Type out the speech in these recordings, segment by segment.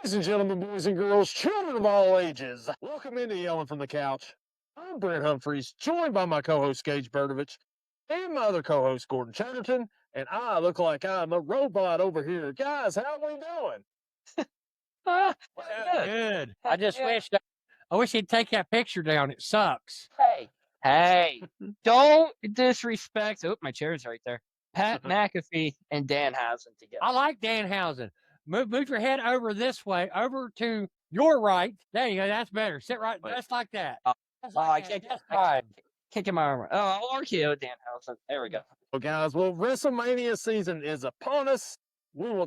Ladies and gentlemen, boys and girls, children of all ages, welcome into Yelling from the Couch. I'm Brent Humphreys, joined by my co-host Gage Gordon and my other co-host Gordon Chatterton, and I look like I'm a robot over here. Guys, how we doing? Good. I just wish he'd take that picture down. It sucks. Hey, don't disrespect. Oh, my chair's right there. Pat McAfee and Danhausen together. I like Danhausen. Move your head over this way, over to your right. There you go. That's better. Sit right, just like that. I can't get my arm. Oh, I'll RKO Danhausen. There we go. Well, guys, WrestleMania season is upon us. We're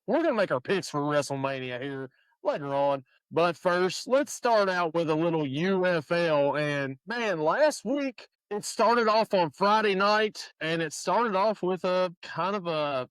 going to make our picks for WrestleMania here later on. But first, let's start out with a little UFL. And man, last week it started off on Friday night, and it started off with a kind of a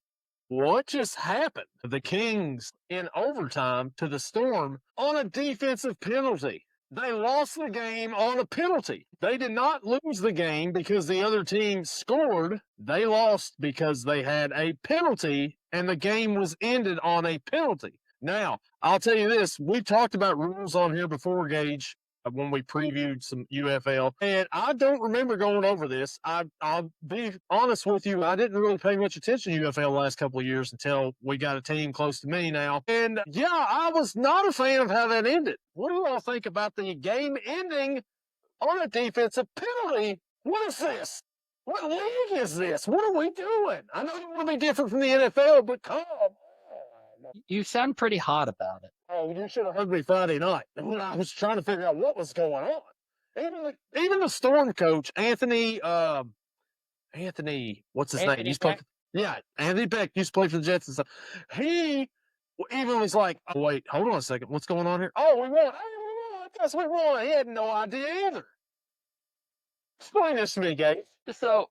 what just happened? The Kings in overtime to the Storm on a defensive penalty. They lost the game on a penalty. They did not lose the game because the other team scored. They lost because they had a penalty, and the game was ended on a penalty. Now, I'll tell you this. We talked about rules on here before, Gage, when we previewed some UFL, and I don't remember going over this. I'll be honest with you. I didn't really pay much attention to UFL the last couple of years until we got a team close to me now. And yeah, I was not a fan of how that ended. What do you all think about the game ending on a defensive penalty? What is this? What league is this? What are we doing? I know you want to be different from the NFL, but come on. You sound pretty hot about it. Oh, you should have heard me Friday night when I was trying to figure out what was going on. Even the Storm coach, Anthony, what's his name? He's played, Anthony Beck used to play for the Jets and stuff. He even was like, oh, wait, hold on a second. What's going on here? Oh, we won. Hey, we won. I guess we won. He had no idea either. Explain this to me, Gabe. So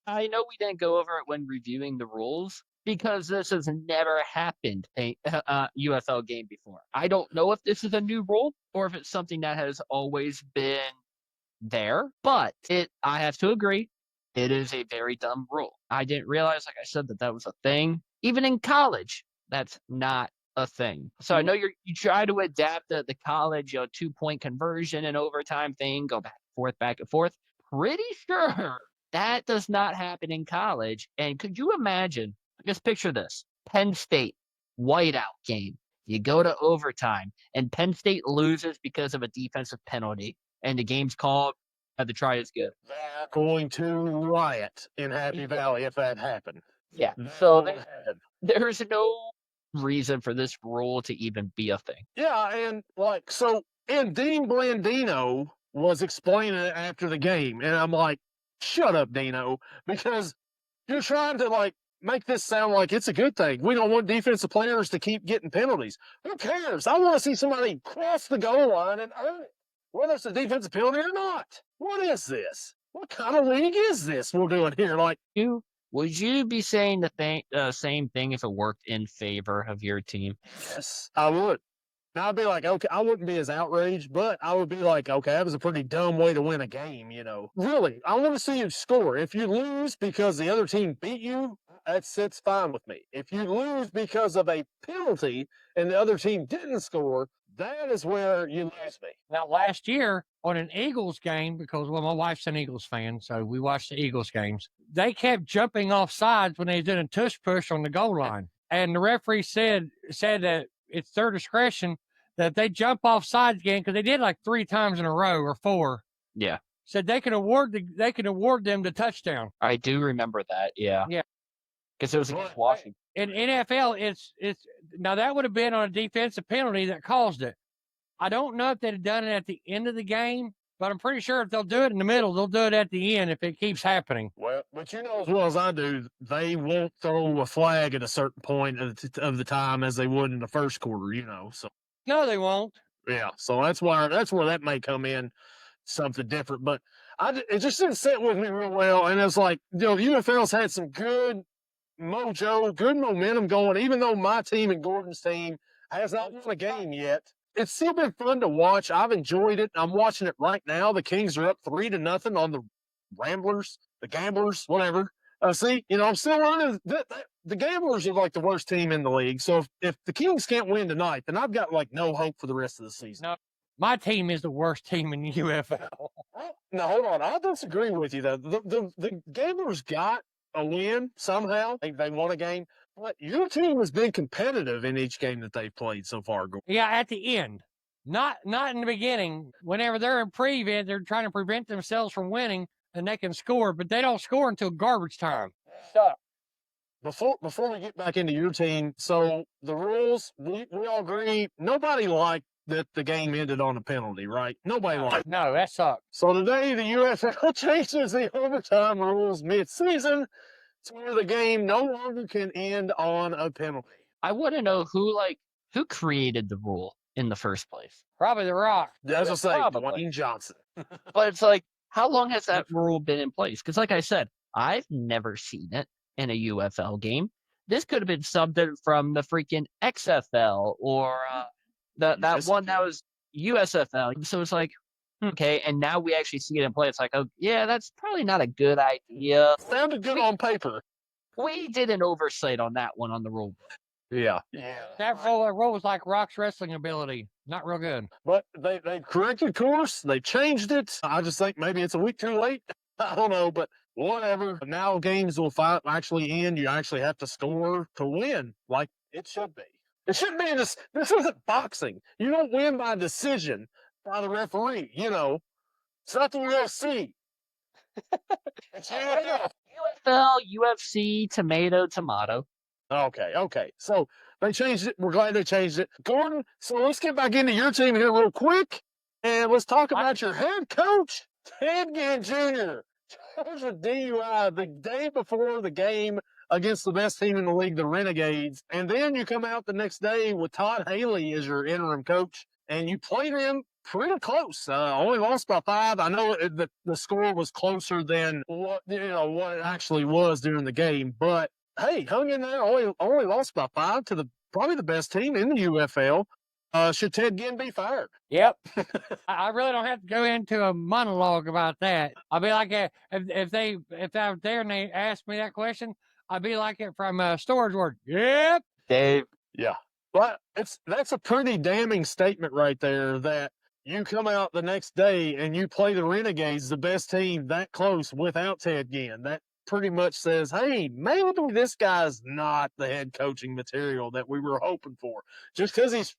I know we didn't go over it when reviewing the rules, because this has never happened a UFL game before. I don't know if this is a new rule or if it's something that has always been there, but I have to agree, it is a very dumb rule. I didn't realize, like I said, that was a thing. Even in college, that's not a thing. So I know you try to adapt the college 2-point conversion and overtime thing, go back and forth. Pretty sure that does not happen in college. And could you imagine? Just picture this. Penn State, whiteout game. You go to overtime, and Penn State loses because of a defensive penalty, and the game's called, the try is good. They're going to riot in Happy Valley if that happened. Yeah, so there's no reason for this rule to even be a thing. Yeah, and and Dean Blandino was explaining it after the game, and I'm like, shut up, Dino, because you're trying to, make this sound like it's a good thing. We don't want defensive players to keep getting penalties. Who cares? I want to see somebody cross the goal line and earn it, whether it's a defensive penalty or not. What is this? What kind of league is this we're doing here? Would you be saying the same thing if it worked in favor of your team? Yes, I would. Now, I'd be like, okay, I wouldn't be as outraged, but I would be like, okay, that was a pretty dumb way to win a game, Really, I want to see you score. If you lose because the other team beat you, that sits fine with me. If you lose because of a penalty and the other team didn't score, that is where you lose me. Now, last year on an Eagles game, because, my wife's an Eagles fan, so we watched the Eagles games, they kept jumping off sides when they was in a tush push on the goal line. And the referee said that it's their discretion that they jump off sides again, because they did 3 times in a row or 4. Yeah. Said they could award them the touchdown. I do remember that. Yeah. Yeah. Because it was against Washington. In NFL, it's now that would have been on a defensive penalty that caused it. I don't know if they'd have done it at the end of the game, but I'm pretty sure if they'll do it in the middle, they'll do it at the end if it keeps happening. Well, but you know as well as I do, they won't throw a flag at a certain point of the time as they would in the first quarter, So no, they won't. Yeah, so that's where that may come in something different. But it just didn't sit with me real well, and it's like the UFL's had some good mojo, good momentum going, even though my team and Gordon's team has not won a game yet. It's still been fun to watch. I've enjoyed it. I'm watching it right now. The Kings are up 3-0 on the Ramblers, the Gamblers, whatever. See, I'm still learning that the Gamblers are like the worst team in the league. So if the Kings can't win tonight, then I've got like no hope for the rest of the season. No, my team is the worst team in the UFL. Now, hold on. I disagree with you, though. The Gamblers got a win somehow. They won a game. But your team has been competitive in each game that they've played so far. Yeah, at the end. Not in the beginning. Whenever they're in pre-event, they're trying to prevent themselves from winning, and they can score, but they don't score until garbage time. Stop. Before we get back into your team, so the rules, we all agree, nobody liked that the game ended on a penalty, right? Nobody liked it. No, that sucked. So today, the UFL changes the overtime rules mid-season to where the game no longer can end on a penalty. I want to know who created the rule in the first place. Probably The Rock. As I say, Probably. Dwayne Johnson. But it's like, how long has that rule been in place? Because like I said, I've never seen it in a UFL game. This could have been something from the freaking XFL or that one that was USFL. So it's like, okay, and now we actually see it in play. It's like, oh, yeah, that's probably not a good idea. Sounded good on paper. We did an oversight on that one on the rule book. Yeah. That role was like Rock's wrestling ability. Not real good. But they corrected course. They changed it. I just think maybe it's a week too late. I don't know, but whatever. Now games will actually end. You actually have to score to win, like it should be. It shouldn't be this. This isn't boxing. You don't win by decision by the referee. It's not the UFC. It's UFL. UFL, UFC, tomato. Okay. So they changed it. We're glad they changed it. Gordon, so let's get back into your team here real quick. And let's talk about your head coach, Ginn Jr. Charged with DUI the day before the game against the best team in the league, the Renegades. And then you come out the next day with Todd Haley as your interim coach, and you played him pretty close. Only lost by 5. I know the score was closer than what it actually was during the game, but hey, hung in there. Only lost by 5 to probably the best team in the UFL. Should Ted Ginn be fired? Yep. I really don't have to go into a monologue about that. I'll be like, if I was there and they asked me that question, I'd be like it from Storage Word. Yep. Dave. Yeah. But that's a pretty damning statement right there that you come out the next day and you play the Renegades, the best team that close without Ted Ginn. That pretty much says, hey, maybe this guy's not the head coaching material that we were hoping for. Just because he's,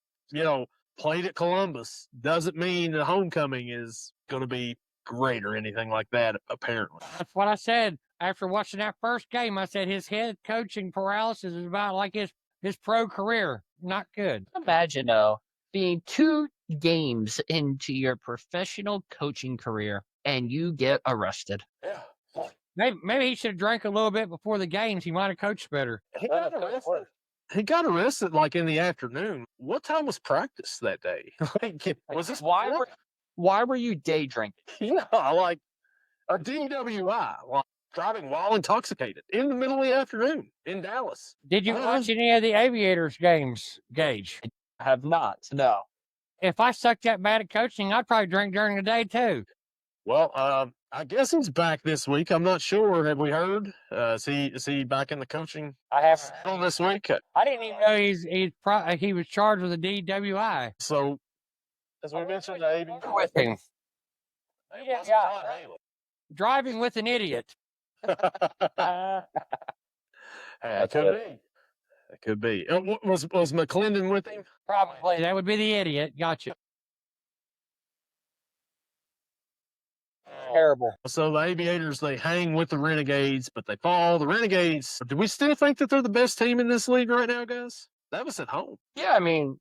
played at Columbus doesn't mean the homecoming is going to be great or anything like that, apparently. That's what I said. After watching that first game, I said his head coaching paralysis is about like his pro career. Not good. Imagine, being 2 games into your professional coaching career and you get arrested. Yeah. Maybe he should have drank a little bit before the games. He might have coached better. He got arrested like in the afternoon. What time was practice that day? Was this why were you day drinking? Like a DWI, like driving while intoxicated in the middle of the afternoon in Dallas. Did you watch any of the Aviators games, Gage? I have not. No. If I sucked that bad at coaching, I'd probably drink during the day too. Well, I guess he's back this week. I'm not sure. Have we heard? Is he back in the coaching? I haven't. This week. I didn't even know he was charged with a DWI. So, as we mentioned, With him. Driving with an idiot. It could be. Was McClendon with him? Probably. That would be the idiot. Gotcha. Terrible. So the Aviators, they hang with the Renegades, but they fall. The Renegades, do we still think that they're the best team in this league right now, guys? That was at home. Yeah, I mean,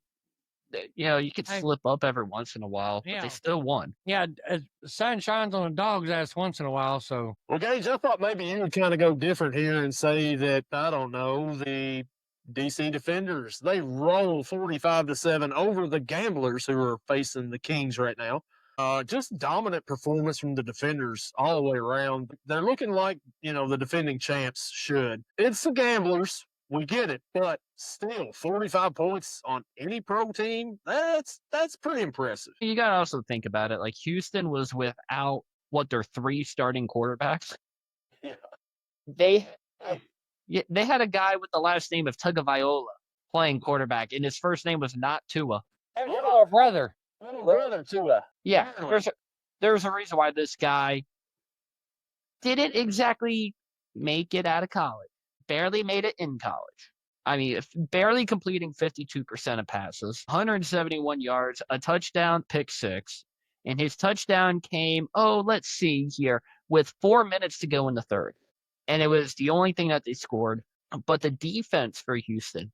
you could slip up every once in a while, but they still won. Yeah, the sun shines on a dog's ass once in a while, so. Well, Gage, I thought maybe you would kind of go different here and say that, I don't know, the DC Defenders, they roll 45-7 over the Gamblers who are facing the Kings right now. Just dominant performance from the Defenders all the way around. They're looking like, the defending champs should. It's the Gamblers. We get it. But still, 45 points on any pro team, that's pretty impressive. You got to also think about it. Like, Houston was without, their 3 starting quarterbacks? Yeah. They they had a guy with the last name of Tagovailoa playing quarterback, and his first name was not Tua. Oh, brother. Little brother Tua. Yeah, Really? there's a reason why this guy didn't exactly make it out of college. Barely made it in college. I mean, barely completing 52% of passes, 171 yards, a touchdown, pick six. And his touchdown came, let's see here, with 4 minutes to go in the third. And it was the only thing that they scored. But the defense for Houston,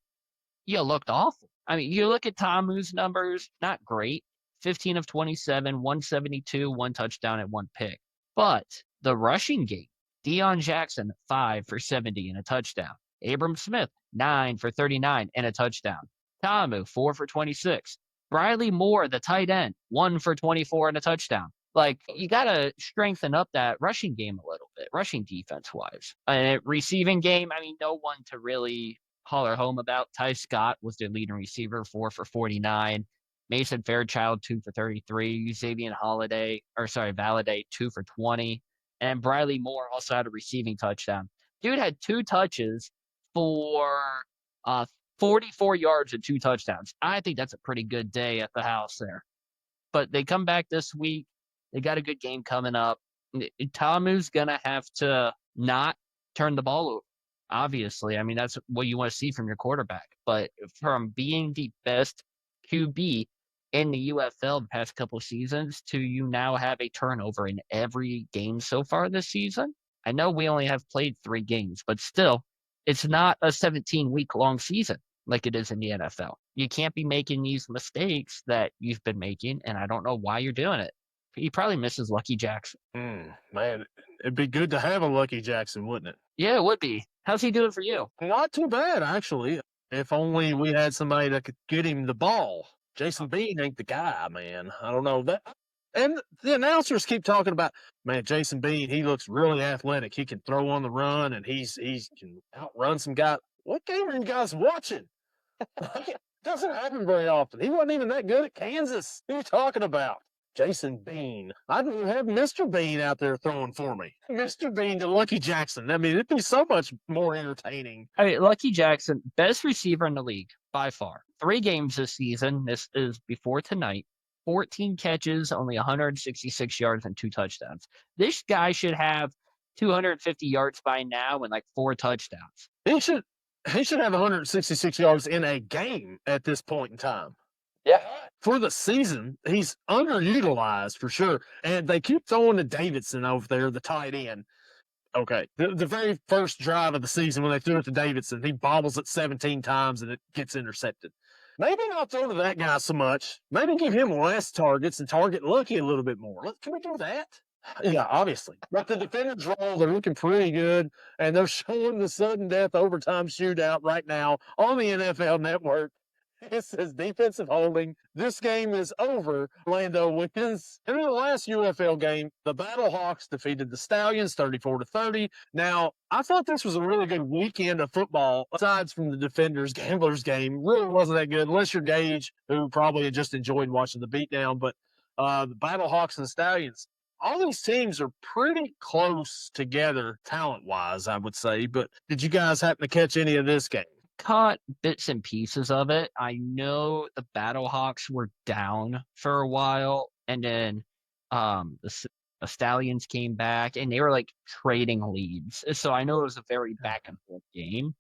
looked awful. I mean, you look at Tamu's numbers, not great. 15 of 27, 172, one touchdown and one pick. But the rushing game, Deion Jackson, 5 for 70 and a touchdown. Abram Smith, 9 for 39 and a touchdown. Tamu, 4 for 26. Briley Moore, the tight end, 1 for 24 and a touchdown. Like, you got to strengthen up that rushing game a little bit, rushing defense-wise. Receiving game, I mean, no one to really holler home about. Ty Scott was their leading receiver, 4 for 49. Mason Fairchild, 2 for 33. Xavier Valladay, 2 for 20. And Briley Moore also had a receiving touchdown. Dude had 2 touches for 44 yards and 2 touchdowns. I think that's a pretty good day at the house there. But they come back this week. They got a good game coming up. Tamu's going to have to not turn the ball over, obviously. I mean, that's what you want to see from your quarterback. But from being the best QB in the UFL the past couple of seasons to you now have a turnover in every game so far this season. I know we only have played 3 games, but still, it's not a 17-week-long season like it is in the NFL. You can't be making these mistakes that you've been making, and I don't know why you're doing it. He probably misses Lucky Jackson. Man, it'd be good to have a Lucky Jackson, wouldn't it? Yeah, it would be. How's he doing for you? Not too bad, actually. If only we had somebody that could get him the ball. Jason Bean ain't the guy, man. I don't know that. And the announcers keep talking about, man, Jason Bean, he looks really athletic. He can throw on the run, and he can outrun some guy. What game are you guys watching? Doesn't happen very often. He wasn't even that good at Kansas. Who are you talking about? Jason Bean. I'd have Mr. Bean out there throwing for me. Mr. Bean to Lucky Jackson. I mean, it'd be so much more entertaining. I mean, Lucky Jackson, best receiver in the league by far. 3 games this season. This is before tonight. 14 catches, only 166 yards and 2 touchdowns. This guy should have 250 yards by now and like 4 touchdowns. He should have 166 yards in a game at this point in time. Yeah. For the season, he's underutilized for sure. And they keep throwing to Davidson over there, the tight end. Okay. The very first drive of the season when they threw it to Davidson, he bobbles it 17 times and it gets intercepted. Maybe not throw to that guy so much. Maybe give him less targets and target Lucky a little bit more. Can we do that? Yeah, obviously. But the defenders roll, they're looking pretty good, and they're showing the sudden death overtime shootout right now on the NFL Network. It says defensive holding. This game is over. Orlando wins. And in the last UFL game, the Battlehawks defeated the Stallions 34-30. Now, I thought this was a really good weekend of football, aside from the Defenders Gamblers game. Really wasn't that good, unless you're Gage, who probably just enjoyed watching the beatdown. But the Battlehawks and the Stallions, all these teams are pretty close together talent-wise, I would say. But did you guys happen to catch any of this game? Caught bits and pieces of it. I know the Battlehawks were down for a while, and then the Stallions came back, and they were like trading leads. So I know it was a very back and forth game.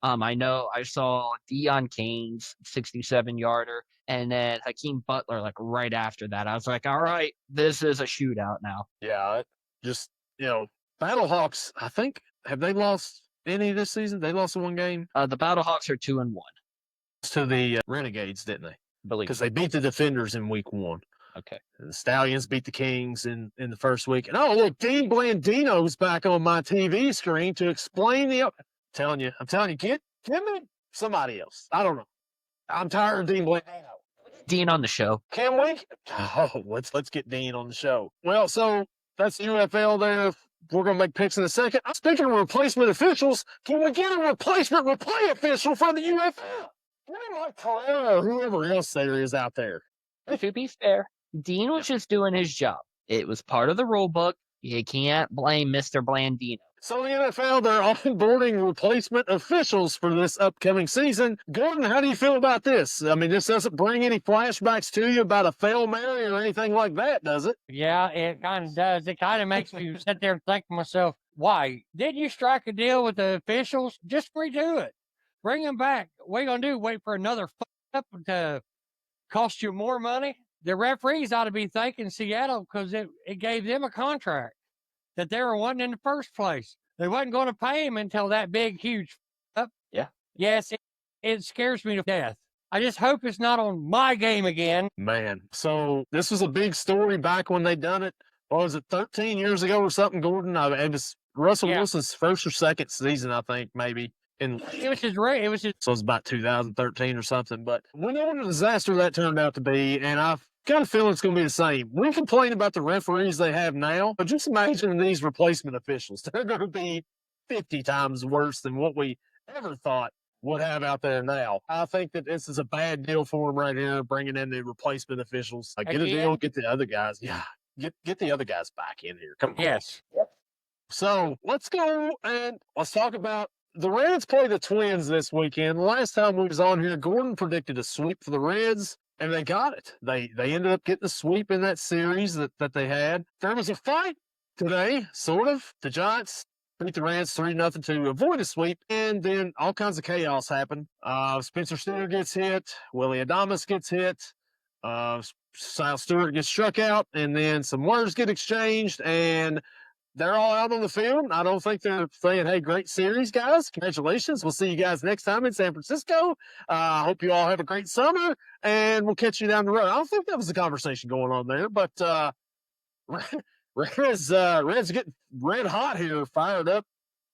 I know I saw Deion Kane's 67-yarder, and then Hakeem Butler like right after that. I was like, all right, this is a shootout now. Yeah, just Battlehawks. I think have they lost any this season? They lost one game. The Battlehawks are 2-1 to the Renegades, didn't they? Because they beat the Defenders in week 1. Okay. And the Stallions beat the Kings in the first week. And look, Dean Blandino's back on my TV screen to explain I'm telling you, give me somebody else. I don't know. I'm tired of Dean Blandino. Dean on the show. Can we? Oh, let's get Dean on the show. Well, so that's UFL there. We're going to make picks in a second. Speaking of replacement officials, can we get a replacement replay official for the UFL? Give me Mike Pereira or whoever else there is out there. To be fair, Dean was just doing his job. It was part of the rule book. You can't blame Mr. Blandino. So the NFL, they're onboarding replacement officials for this upcoming season. Gordon, how do you feel about this? I mean, this doesn't bring any flashbacks to you about a Fail Mary or anything like that, does it? Yeah, it kind of does. It kind of makes me sit there and think to myself, why? Didn't you strike a deal with the officials? Just redo it. Bring them back. What are you going to do? Wait for another up to cost you more money? The referees ought to be thanking Seattle because it gave them a contract that they were wanting in the first place. They wasn't going to pay him until that big, huge up. Yeah. Yes, it scares me to death. I just hope it's not on my game again. Man, so this was a big story back when they done it. What was it, 13 years ago or something, Gordon? It was Russell Wilson's first or second season, I think, maybe. It was his So it's about 2013 or something. But we know what a disaster that turned out to be, and I've got a feeling it's going to be the same. We complain about the referees they have now, but just imagine these replacement officials. They're going to be 50 times worse than what we ever thought would have out there now. I think that this is a bad deal for them right here, bringing in the replacement officials. Get a deal, get the other guys. Yeah, get the other guys back in here. Come on. Yes. So let's go and let's talk about the Reds play the Twins this weekend. Last time we was on here, Gordon predicted a sweep for the Reds, and they got it. They ended up getting a sweep in that series that they had. There was a fight today, sort of. The Giants beat the Reds 3-0 to avoid a sweep, and then all kinds of chaos happened. Spencer Steer gets hit. Willie Adames gets hit. Sal Stewart gets struck out, and then some words get exchanged, and they're all out on the field. I don't think they're saying, hey, great series, guys. Congratulations. We'll see you guys next time in San Francisco. I hope you all have a great summer, and we'll catch you down the road. I don't think that was a conversation going on there, but Reds getting red hot here, fired up,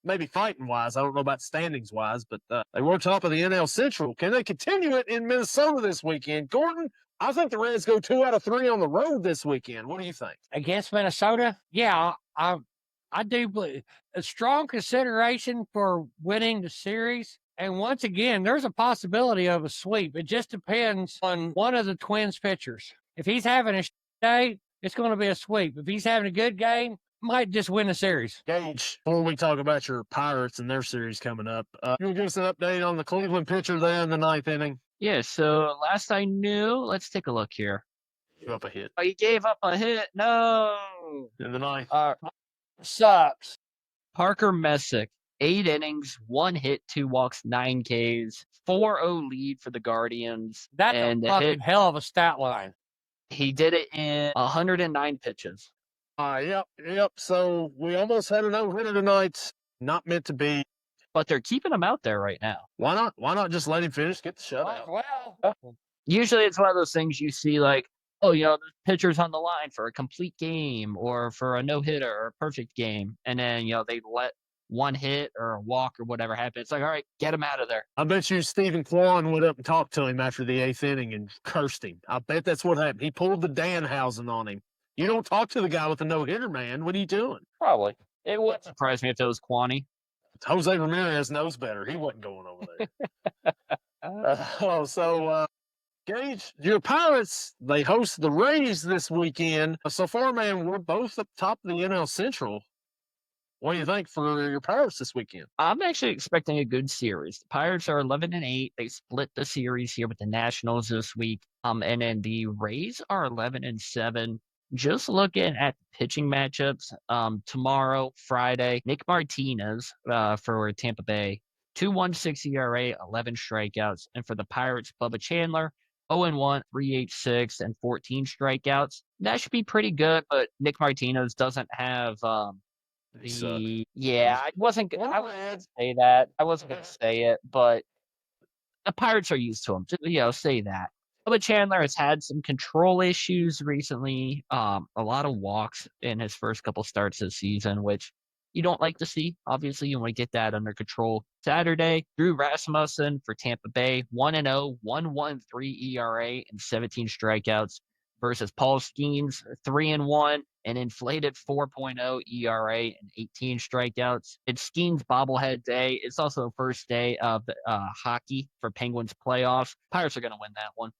maybe fighting-wise. I don't know about standings-wise, but they were top of the NL Central. Can they continue it in Minnesota this weekend? Gordon, I think the Reds go 2 out of 3 on the road this weekend. What do you think? Against Minnesota? Yeah, I do believe a strong consideration for winning the series. And once again, there's a possibility of a sweep. It just depends on one of the Twins pitchers. If he's having a day, it's going to be a sweep. If he's having a good game, might just win the series. Gage, before we talk about your Pirates and their series coming up, you give us an update on the Cleveland pitcher there in the 9th inning? Yeah, so last I knew, let's take a look here. Give up a hit. Oh, you gave up a hit? No. In the 9th. Sucks. Parker Messick, 8 innings, 1 hit, 2 walks, 9 Ks, 4-0 lead for the Guardians. That's and a fucking hell of a stat line. He did it in 109 pitches. Yep. So we almost had a no-hitter tonight. Not meant to be. But they're keeping him out there right now. Why not? Why not just let him finish, get the shutout? Well, usually it's one of those things you see like, oh, the pitcher's on the line for a complete game or for a no-hitter or a perfect game. And then, they let one hit or a walk or whatever happen. It's like, all right, get him out of there. I bet you Stephen Kwan went up and talked to him after the 8th inning and cursed him. I bet that's what happened. He pulled the Danhausen on him. You don't talk to the guy with the no-hitter, man. What are you doing? Probably. It wouldn't surprise me if it was Kwani. Jose Ramirez knows better. He wasn't going over there. Gage, your Pirates, they host the Rays this weekend. So far, man, we're both up top of the NL Central. What do you think for your Pirates this weekend? I'm actually expecting a good series. The Pirates are 11-8. They split the series here with the Nationals this week. And then the Rays are 11-7. Just looking at the pitching matchups, tomorrow, Friday, Nick Martinez for Tampa Bay, 2.16 ERA, 11 strikeouts. And for the Pirates, Bubba Chandler, 0-1, 3.86, and 14 strikeouts. That should be pretty good, but Nick Martinez doesn't have yeah, I wasn't going to say that. I wasn't going to say it, but the Pirates are used to him. Just, say that. But Chandler has had some control issues recently. A lot of walks in his first couple starts this season, which you don't like to see. Obviously, you want to get that under control. Saturday, Drew Rasmussen for Tampa Bay, 1-0, 1.13 ERA, and 17 strikeouts versus Paul Skeens, 3-1, an inflated 4.0 ERA and 18 strikeouts. It's Skeens' bobblehead day. It's also the first day of hockey for Penguins playoffs. Pirates are going to win that one.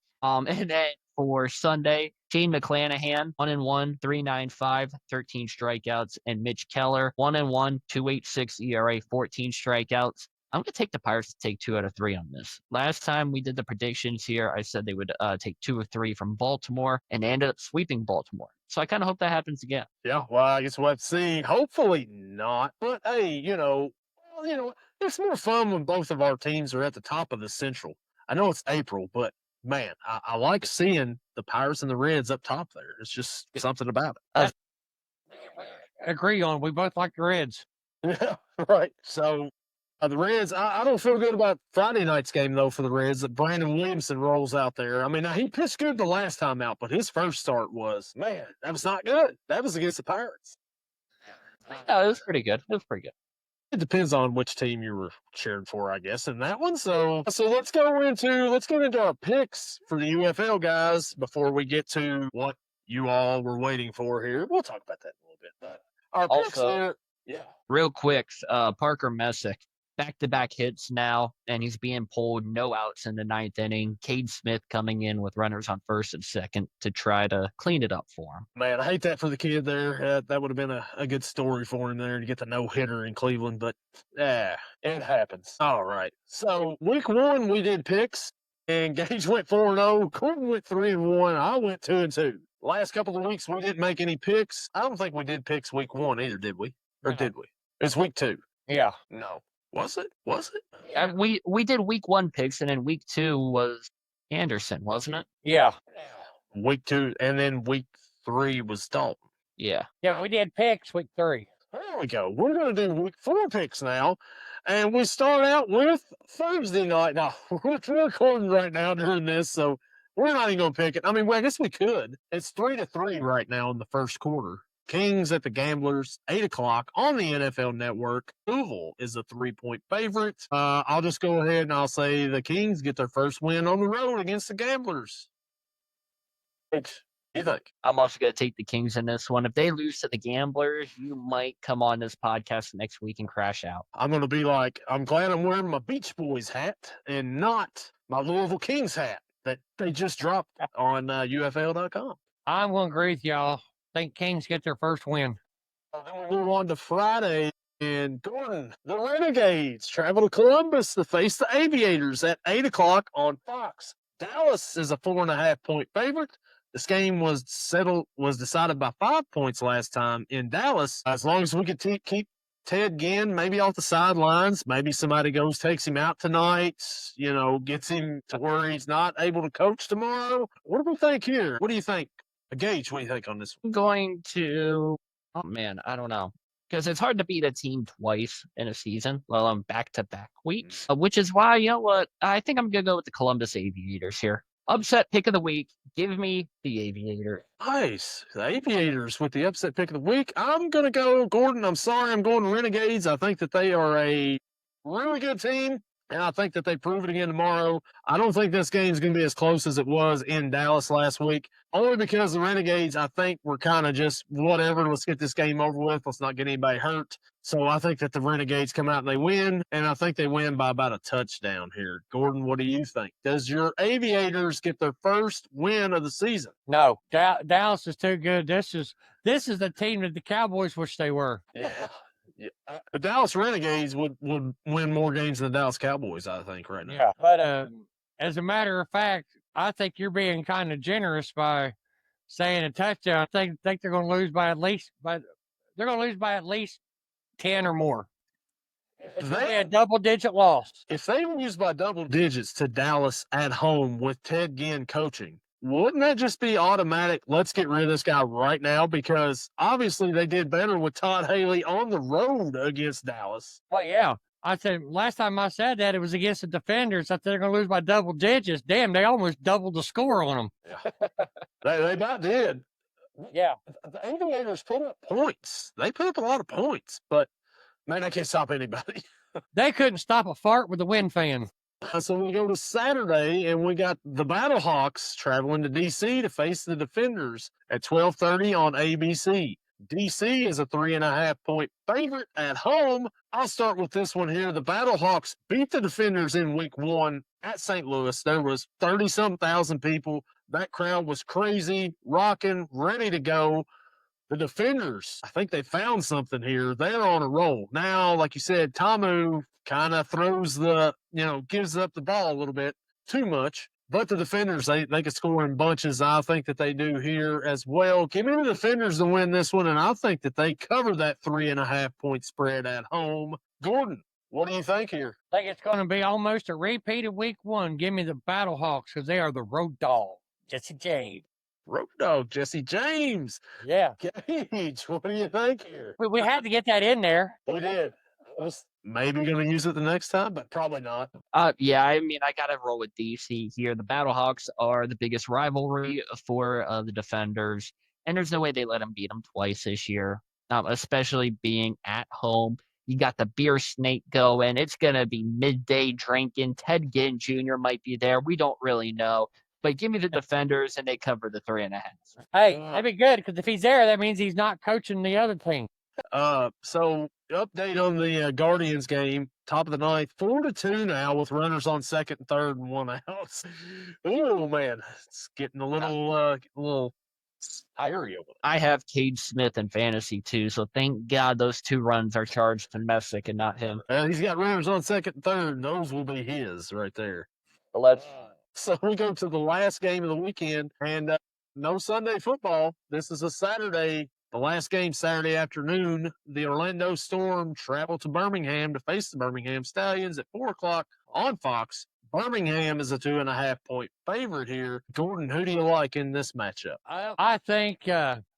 And then for Sunday, Shane McClanahan, 1-1, 3.95, 13 strikeouts, and Mitch Keller, 1-1, 2.86 ERA, 14 strikeouts. I'm going to take the Pirates to take 2 out of 3 on this. Last time we did the predictions here, I said they would take 2 of 3 from Baltimore, and they ended up sweeping Baltimore. So I kind of hope that happens again. Yeah, well, I guess we'll have to see. Hopefully not. But hey, it's more fun when both of our teams are at the top of the Central. I know it's April, but man, I like seeing the Pirates and the Reds up top there. It's just something about it. Agree on. We both like the Reds. Yeah, right. So the Reds, I don't feel good about Friday night's game, though, for the Reds, that Brandon Williamson rolls out there. I mean, now, he pitched good the last time out, but his first start was, man, that was not good. That was against the Pirates. No, it was pretty good. It depends on which team you were cheering for, I guess, in that one. So let's get into our picks for the UFL, guys, before we get to what you all were waiting for here. We'll talk about that in a little bit. But our picks here, yeah. Real quick, Parker Messick, back-to-back hits now, and he's being pulled, no outs in the 9th inning. Cade Smith coming in with runners on first and second to try to clean it up for him. Man, I hate that for the kid there. That would have been a good story for him there to get the no-hitter in Cleveland, but yeah, it happens. All right. So week 1, we did picks, and Gage went 4-0. Gordon went 3-1. I went 2-2. Last couple of weeks, we didn't make any picks. I don't think we did picks week 1 either, did we? Or did we? It's week 2. Yeah. No. Was it? We did week 1 picks, and then week 2 was Anderson, wasn't it? Yeah. Week 2, and then week 3 was Dalton. Yeah. Yeah, we did picks week 3. There we go. We're going to do week 4 picks now, and we start out with Thursday night. Now, we're recording right now during this, so we're not even going to pick it. I mean, well, I guess we could. It's 3-3 right now in the first quarter. Kings at the Gamblers, 8 o'clock on the NFL Network. Louisville is a 3-point favorite. I'll just go ahead and I'll say the Kings get their first win on the road against the Gamblers. What do you think? I'm also going to take the Kings in this one. If they lose to the Gamblers, you might come on this podcast next week and crash out. I'm going to be like, I'm glad I'm wearing my Beach Boys hat and not my Louisville Kings hat that they just dropped on UFL.com. I'm going to agree with y'all. I think Kings get their first win. Then we move on to Friday, and Gordon, the Renegades travel to Columbus to face the Aviators at 8 o'clock on Fox. Dallas is a 4.5-point favorite. This game was decided by 5 points last time in Dallas. As long as we could keep Ted Ginn maybe off the sidelines, maybe somebody takes him out tonight, gets him to where he's not able to coach tomorrow. What do we think here? What do you think? Gage, what do you think on this one? I'm going to, I don't know. Because it's hard to beat a team twice in a season, let alone back-to-back weeks. Which is why, you know what, I think I'm going to go with the Columbus Aviators here. Upset pick of the week. Give me the Aviators. Nice. The Aviators with the upset pick of the week. I'm going to go, Gordon, I'm sorry, I'm going Renegades. I think that they are a really good team. And I think that they prove it again tomorrow. I don't think this game is going to be as close as it was in Dallas last week, only because the Renegades, I think, were kind of just whatever. Let's get this game over with. Let's not get anybody hurt. So I think that the Renegades come out and they win, and I think they win by about a touchdown here. Gordon, what do you think? Does your Aviators get their first win of the season? No, Dallas is too good. This is the team that the Cowboys wish they were. Yeah. Yeah. The Dallas Renegades would win more games than the Dallas Cowboys, I think, right now. Yeah, but as a matter of fact, I think you're being kind of generous by saying a touchdown. I think they're going to lose by at least 10 or more. It's going to be a double-digit loss. If they lose by double digits to Dallas at home with Ted Ginn coaching, wouldn't that just be automatic? Let's get rid of this guy right now, because obviously they did better with Todd Haley on the road against Dallas. Well, yeah. I said last time I said that it was against the Defenders. I said they're going to lose by double digits. Damn, they almost doubled the score on them. Yeah. they about did. Yeah. The Aviators put up points. They put up a lot of points, but man, they can't stop anybody. They couldn't stop a fart with a wind fan. So we go to Saturday, and we got the Battlehawks traveling to D.C. to face the Defenders at 12:30 on ABC. DC is a 3.5-point favorite at home. I'll start with this one here. The Battlehawks beat the Defenders in week 1 at St. Louis. There was 30-some thousand people. That crowd was crazy, rocking, ready to go. The Defenders, I think they found something here. They're on a roll. Now, like you said, Tamu kind of gives up the ball a little bit too much. But the Defenders, they can score in bunches. I think that they do here as well. Give me the Defenders to win this one, and I think that they cover that 3.5-point spread at home. Gordon, what do you think here? I think it's going to be almost a repeat of week 1. Give me the Battlehawks because they are the road dog. Jesse Jade. Road dog, Jesse James. Yeah. Gage, what do you think here? We had to get that in there. We did. I was maybe going to use it the next time, but probably not. Yeah, I mean, I got to roll with DC here. The Battlehawks are the biggest rivalry for the Defenders, and there's no way they let them beat them twice this year, especially being at home. You got the beer snake going. It's going to be midday drinking. Ted Ginn Jr. might be there. We don't really know. But give me the Defenders, and they cover the 3.5. Hey, that'd be good because if he's there, that means he's not coaching the other team. So update on the Guardians game, top of the ninth, 4-2 now with runners on second and third and 1 out. Oh man, it's getting a little scary. I have Cade Smith in fantasy too, so thank God those 2 runs are charged to Messick and not him. He's got runners on second and third, and those will be his right there. So we go to the last game of the weekend, and no Sunday football. This is a Saturday. The last game Saturday afternoon, the Orlando Storm travel to Birmingham to face the Birmingham Stallions at 4 o'clock on Fox. Birmingham is a 2.5-point favorite here. Gordon, who do you like in this matchup? I think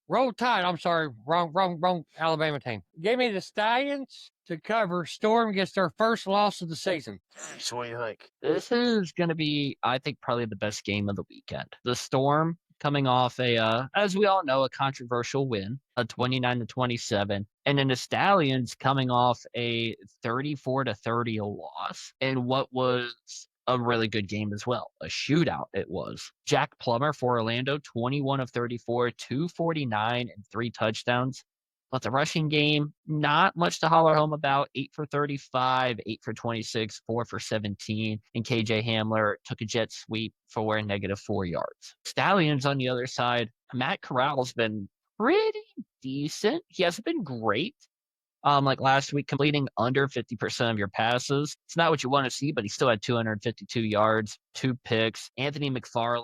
Roll Tide. I'm sorry, wrong Alabama team. Give me the Stallions to cover. Storm gets their first loss of the season. So what do you think? This is going to be, I think, probably the best game of the weekend. The Storm coming off as we all know, a controversial win, a 29-27, and then the Stallions coming off a 34-30 loss in what was a really good game as well. A shootout it was. Jack Plummer for Orlando, 21 of 34, 249 and 3 touchdowns. But the rushing game, not much to holler home about. 8 for 35, 8 for 26, 4 for 17. And KJ Hamler took a jet sweep for -4 yards. Stallions on the other side, Matt Corral's been pretty decent. He hasn't been great. Like last week, completing under 50% of your passes. It's not what you want to see, but he still had 252 yards, 2 picks. Anthony McFarland,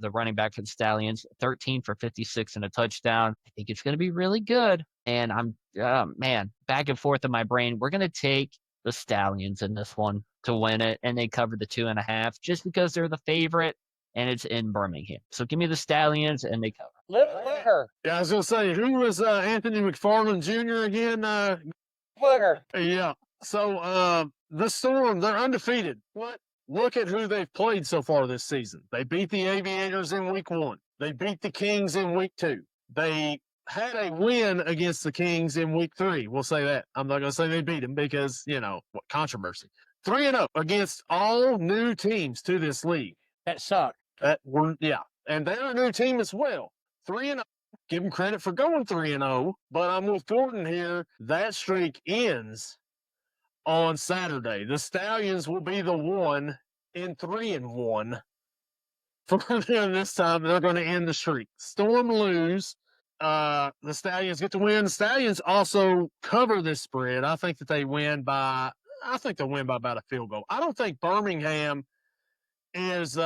the running back for the Stallions, 13 for 56 and a touchdown. I think it's going to be really good. And I'm, back and forth in my brain. We're going to take the Stallions in this one to win it, and they cover the 2.5 just because they're the favorite. And it's in Birmingham. So give me the Stallions, and they cover. Liver. Yeah, I was going to say, who was Anthony McFarland Jr. again? Liver. Yeah. So the Storm, they're undefeated. What? Look at who they've played so far this season. They beat the Aviators in week 1. They beat the Kings in week 2. They had a win against the Kings in week 3. We'll say that. I'm not going to say they beat them because, what controversy. 3-0 against all new teams to this league. That sucked. And they're a new team as well. 3-0. Give them credit for going 3-0, but I'm with Gordon here. That streak ends on Saturday. The Stallions will be the 1 in 3-1 for them this time. They're going to end the streak. Storm lose. The Stallions get to win. The Stallions also cover this spread. I think that they'll win by about a field goal. I don't think Birmingham is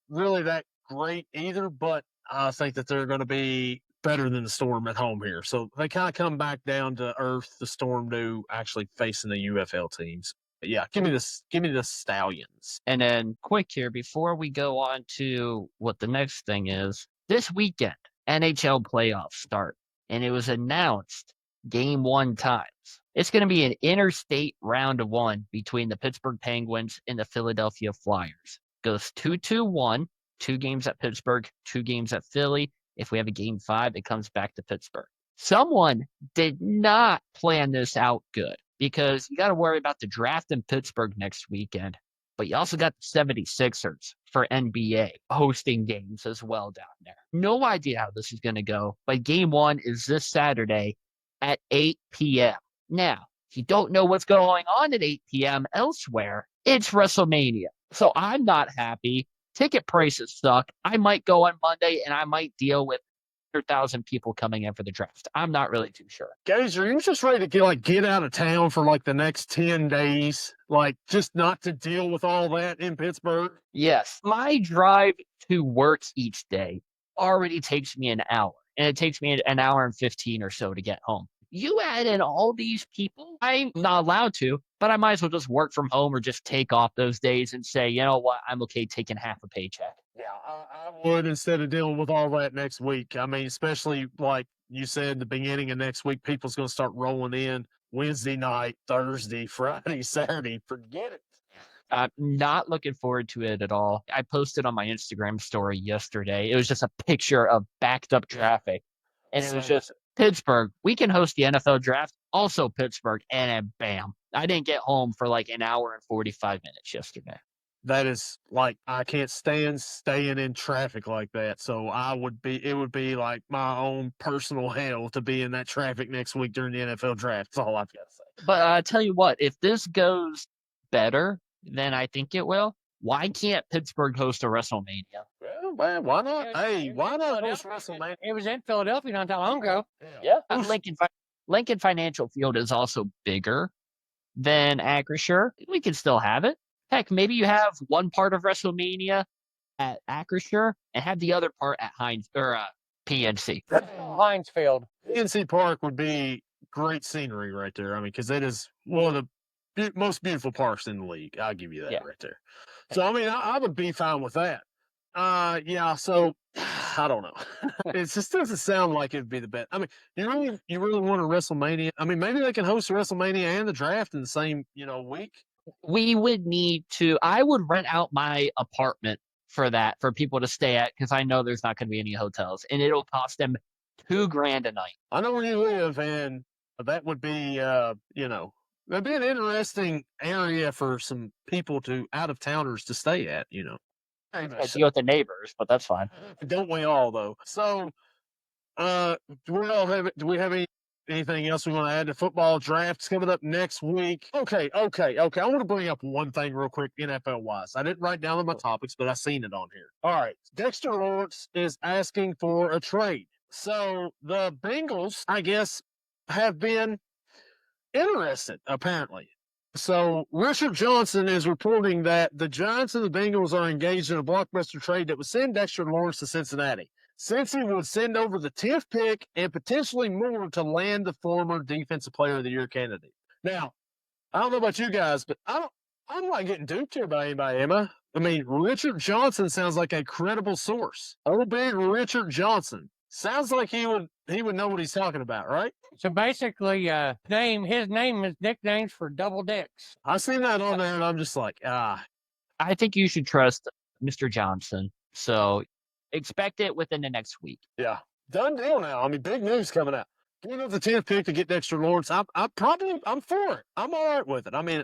really that great either, but I think that they're going to be better than the Storm at home here. So they kind of come back down to earth, the Storm do, actually facing the UFL teams. But yeah, give me the Stallions. And then quick here, before we go on to what the next thing is, this weekend, NHL playoffs start, and it was announced game 1 times. It's going to be an interstate round of 1 between the Pittsburgh Penguins and the Philadelphia Flyers. Goes 2-2-1, 2 games at Pittsburgh, 2 games at Philly. If we have a game 5, it comes back to Pittsburgh. Someone did not plan this out good because you got to worry about the draft in Pittsburgh next weekend. but you also got the 76ers for NBA hosting games as well down there. No idea how this is going to go, but game one is this Saturday at 8 p.m. Now, if you don't know what's going on at 8 p.m. elsewhere, it's WrestleMania. So I'm not happy. Ticket prices suck. I might go on Monday and I might deal with 100,000 people coming in for the draft. I'm not really too sure. Gage, are you just ready to get out of town for the next 10 days? Just not to deal with all that in Pittsburgh? Yes. My drive to work each day already takes me an hour, and it takes me an hour and 15 or so to get home. You add in all these people, I'm not allowed to, but I might as well just work from home or just take off those days and say, you know what, I'm okay taking half a paycheck. Yeah, I would, instead of dealing with all that next week. I mean, especially like you said, the beginning of next week, people's going to start rolling in Wednesday night, Thursday, Friday, Saturday. Forget it. I'm not looking forward to it at all. I posted on my Instagram story yesterday. It was just a picture of backed up traffic. And it was just Pittsburgh. We can host the NFL draft. Also Pittsburgh. And then bam. I didn't get home for an hour and 45 minutes yesterday. That is I can't stand staying in traffic like that. So it would be like my own personal hell to be in that traffic next week during the NFL draft. That's all I've got to say. But I tell you what, if this goes better than I think it will, why can't Pittsburgh host a WrestleMania? Well, man, why not? Hey, why not host WrestleMania? It was in Philadelphia not that long ago. Yeah. Lincoln Financial Field is also bigger than Acrisure. We can still have it. Heck, maybe you have one part of WrestleMania at Acrisure and have the other part at PNC. Heinz Field. PNC Park would be great scenery right there. I mean, because it is one of the most beautiful parks in the league. I'll give you that right there. So, I mean, I would be fine with that. Yeah, so I don't know. It just doesn't sound like it'd be the best. I mean, you really want a WrestleMania? I mean, maybe they can host a WrestleMania and the draft in the same, week. We would need to, I would rent out my apartment for that, for people to stay at, because I know there's not going to be any hotels, and it'll cost them $2,000 a night. I know where you live, and that would be, that'd be an interesting area for some people out of towners to stay at, I deal with the neighbors, but that's fine. Don't we all, though? So, do we have anything else we want to add? The football draft's coming up next week. Okay. I want to bring up one thing real quick, NFL-wise. I didn't write down my topics, but I seen it on here. All right. Dexter Lawrence is asking for a trade. So, the Bengals, I guess, have been interested, apparently. So, Richard Johnson is reporting that the Giants and the Bengals are engaged in a blockbuster trade that would send Dexter Lawrence to Cincinnati. Cincy would send over the 10th pick and potentially more to land the former Defensive Player of the Year candidate. Now, I don't know about you guys, but I'm not getting duped here by anybody, am I? I mean, Richard Johnson sounds like a credible source. Old big Richard Johnson. Sounds like he would know what he's talking about, right? So basically, his name is nicknames for double dicks. I seen that on there, and I'm just like, I think you should trust Mr. Johnson. So expect it within the next week. Yeah, done deal now. I mean, big news coming out. Giving up the 10th pick to get Dexter Lawrence. I'm for it. I'm all right with it. I mean,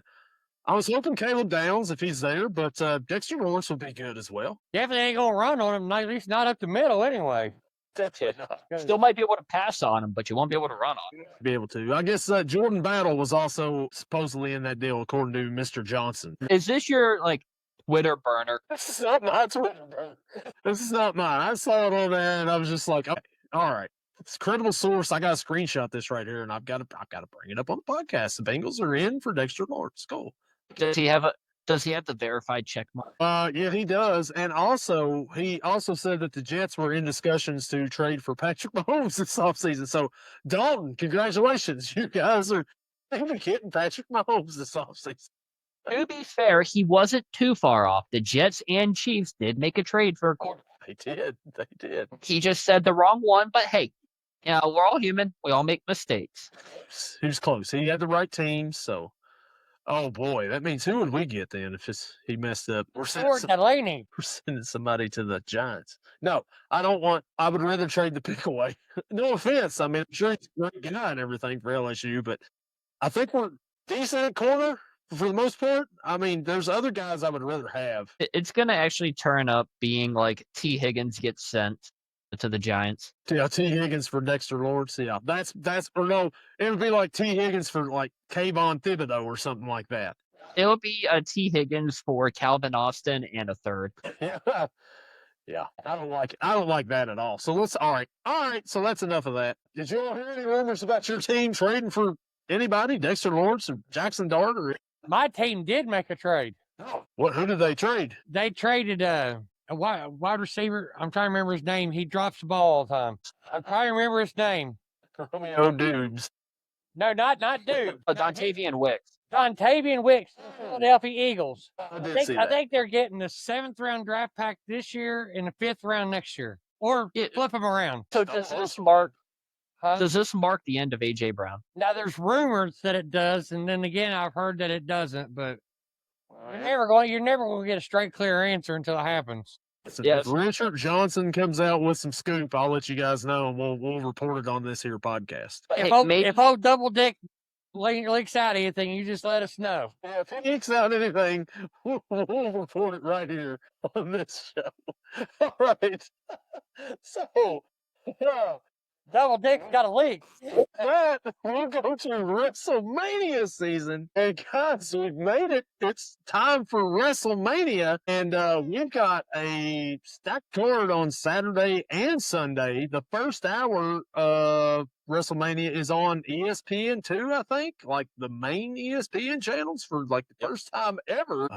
I was hoping Caleb Downs if he's there, but Dexter Lawrence would be good as well. Definitely ain't gonna run on him. At least not up the middle, anyway. Definitely not. Still might be able to pass on him, but you won't be able to run on him. Be able to. I guess Jordan Battle was also supposedly in that deal, according to Mr. Johnson. Is this your Twitter burner? This is not my Twitter burner. This is not mine. I saw it on there, and I was just like, okay, all right. It's a credible source. I got to screenshot this right here, and I've got to bring it up on the podcast. The Bengals are in for Dexter Lawrence. Cool. Does he have the verified check mark? Yeah, he does. And also, he also said that the Jets were in discussions to trade for Patrick Mahomes this offseason. So, Dalton, congratulations. You guys are getting Patrick Mahomes this offseason. To be fair, he wasn't too far off. The Jets and Chiefs did make a trade for a quarterback. They did. He just said the wrong one, but hey, we're all human. We all make mistakes. He was close. He had the right team, so... Oh boy, that means who would we get then if he messed up? We're sending somebody to the Giants. No, I don't want. I would rather trade the pick away. No offense. I mean, I'm sure he's a great guy and everything for LSU, but I think we're decent at corner for the most part, I mean, there's other guys I would rather have. It's going to actually turn up being like T. Higgins gets sent to the Giants. Yeah, T. Higgins for Dexter Lawrence. Yeah, that's or no, it would be like T. Higgins for like Kayvon Thibodeau or something like that. It will be a T. Higgins for Calvin Austin and a third. Yeah, yeah. I don't like that at all. So all right. So that's enough of that. Did you all hear any rumors about your team trading for anybody? Dexter Lawrence or Jackson Dart or? My team did make a trade. Who did they trade? They traded a wide receiver. I'm trying to remember his name. He drops the ball all the time. I'm trying to remember his name. Romeo Dubes. No, not Dude. Dontavian Wicks. Dontavian Wicks, Philadelphia Eagles. I think they're getting the 7th round draft pack this year and the 5th round next year, or flip them around. So does this mark the end of AJ Brown? Now there's rumors that it does, and then again I've heard that it doesn't. But you're never going to get a straight, clear answer until it happens. If Richard Johnson comes out with some scoop, I'll let you guys know, and we'll report it on this here podcast. If old Double Dick leaks out anything, you just let us know. Yeah, if he leaks out anything, we'll report it right here on this show. All right. So, Double Dick's got a leak. that we'll go to WrestleMania season, and guys, we've made it. It's time for WrestleMania, and we've got a stacked card on Saturday and Sunday. The first hour of WrestleMania is on ESPN2, I think, like the main ESPN channels for like the first time ever.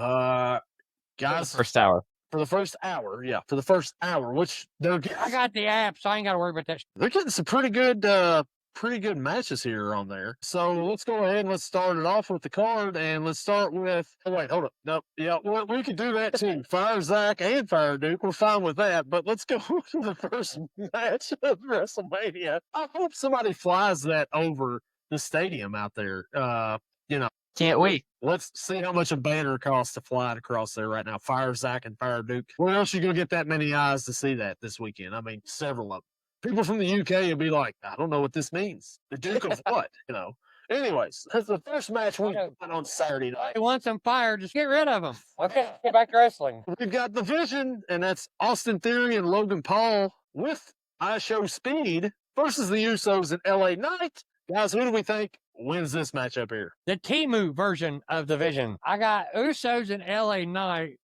Guys, First hour. For the first hour, yeah, for the first hour, which I got the app, so I ain't got to worry about that. They're getting some pretty good matches here on there. So let's go ahead and let's start it off with the card, and let's start with. Oh wait, hold up. No, yeah, well, we can do that too. Fire Zach and Fire Duke, we're fine with that. But let's go to the first match of WrestleMania. I hope somebody flies that over the stadium out there. Can't wait. Let's see how much a banner costs to fly it across there right now. Fire Zach and Fire Duke. Where else are you going to get that many eyes to see that this weekend? I mean, several of them. People from the UK will be like, I don't know what this means. The Duke of what? Anyways, that's the first match we got on Saturday night. He wants them fired. Just get rid of them. Okay, get back to wrestling. We've got the Vision, and that's Austin Theory and Logan Paul with I Show Speed versus the Usos and LA Knight. Guys, who do we think wins this matchup here? The Temu version of the Vision. I got Usos and LA Knight.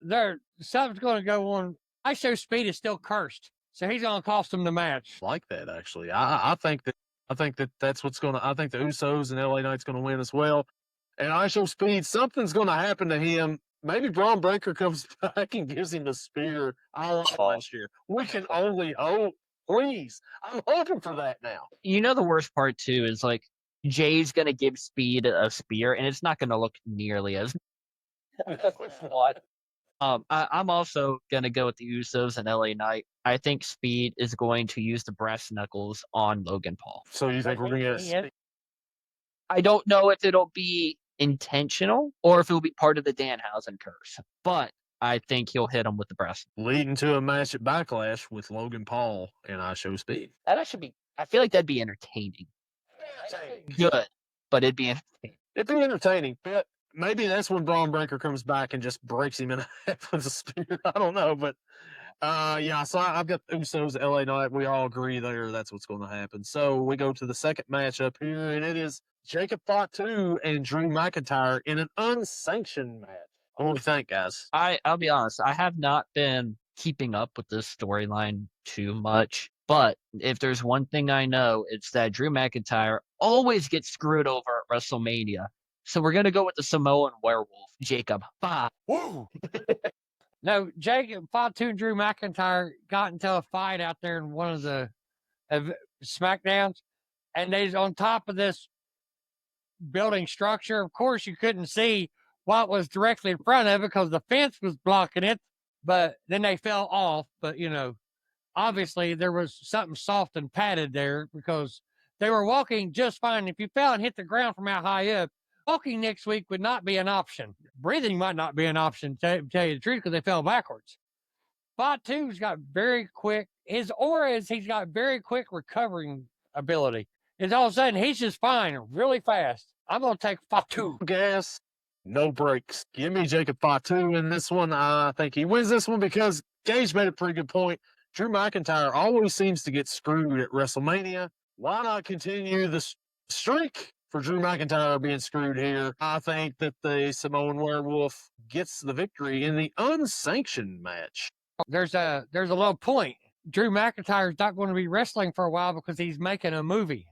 Something's going to go on. I Show Speed is still cursed, so he's going to cost them the match. I like that, actually. I think that's what's going to. I think the Usos and LA Knight's going to win as well. And I Show Speed, something's going to happen to him. Maybe Braun Breaker comes back and gives him the spear I like last year. We can only hope. Please, I'm hoping for that now. The worst part too is like Jay's gonna give Speed a spear, and it's not gonna look nearly as. I'm also gonna go with the Usos and LA Knight. I think Speed is going to use the brass knuckles on Logan Paul. So you think we're gonna get? I don't know if it'll be intentional or if it'll be part of the Danhausen curse, but I think he'll hit him with the brass. Leading to a match at Backlash with Logan Paul and I Show Speed. That should be. I feel like that'd be entertaining. Good, but it'd be entertaining. It'd be entertaining, but maybe that's when Braun Breaker comes back and just breaks him in half with a spear. I don't know, but yeah. So I've got Usos, LA Knight. We all agree there. That's what's going to happen. So we go to the second matchup here, and it is Jacob Fatu and Drew McIntyre in an unsanctioned match. What do you think, guys? I'll be honest. I have not been keeping up with this storyline too much, but if there's one thing I know, it's that Drew McIntyre always gets screwed over at WrestleMania. So we're gonna go with the Samoan werewolf, Jacob. Woo! No, Jacob Fatu and Drew McIntyre got into a fight out there in one of the SmackDowns, and they's on top of this building structure. Of course, you couldn't see what was directly in front of it because the fence was blocking it, but then they fell off. But, obviously there was something soft and padded there because they were walking just fine. If you fell and hit the ground from how high up, walking next week would not be an option. Breathing might not be an option, to tell you the truth, because they fell backwards. Fatu's got very quick. His aura is he's got very quick recovering ability. And all of a sudden, he's just fine really fast. I'm going to take Fatu. Gas. No breaks. Give me Jacob Fatu in this one. I think he wins this one because Gage made a pretty good point. Drew McIntyre always seems to get screwed at WrestleMania. Why not continue the streak for Drew McIntyre being screwed here? I think that the Samoan Werewolf gets the victory in the unsanctioned match. There's a little point. Drew McIntyre's not going to be wrestling for a while because he's making a movie.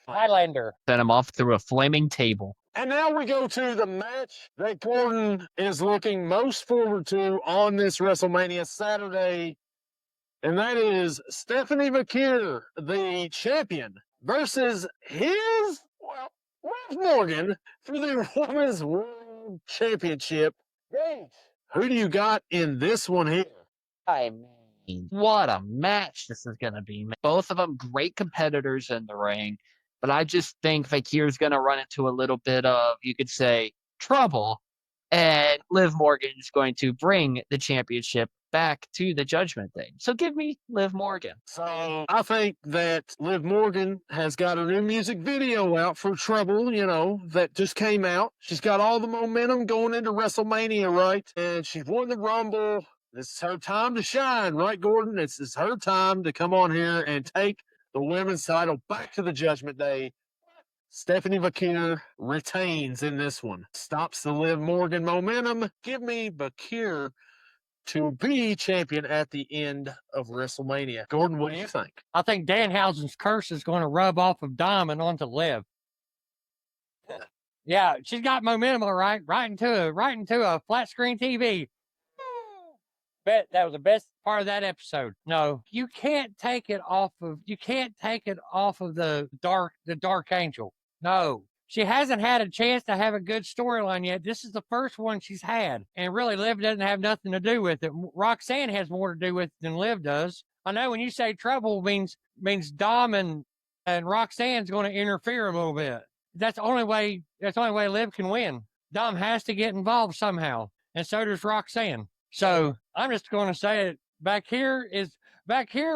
Highlander. Sent him off through a flaming table. And now we go to the match that Gordon is looking most forward to on this WrestleMania Saturday. And that is Stephanie McAfee, the champion, versus Liv Morgan for the Women's World Championship. Gage, who do you got in this one here? I mean, what a match this is going to be. Both of them great competitors in the ring. But I just think Fakir's going to run into a little bit of, you could say, trouble. And Liv Morgan is going to bring the championship back to the Judgment Day. So give me Liv Morgan. So I think that Liv Morgan has got a new music video out for Trouble, that just came out. She's got all the momentum going into WrestleMania, right? And she won the Rumble. This is her time to shine, right, Gordon? It's her time to come on here and take the women's title back to the Judgment Day. Stephanie McAfee retains in this one. Stops the Liv Morgan momentum. Give me McAfee to be champion at the end of WrestleMania. Gordon, what do you think? I think Danhausen's curse is going to rub off of Diamond onto Liv. Yeah, she's got momentum, all right. Right into a flat screen TV. Bet that was the best part of that episode. No, you can't take it off of the Dark Angel. No. She hasn't had a chance to have a good storyline yet. This is the first one she's had. And really, Liv doesn't have nothing to do with it. Roxanne has more to do with it than Liv does. I know when you say trouble means Dom and Roxanne's going to interfere a little bit. That's the only way Liv can win. Dom has to get involved somehow. And so does Roxanne. So I'm just going to say it. Back here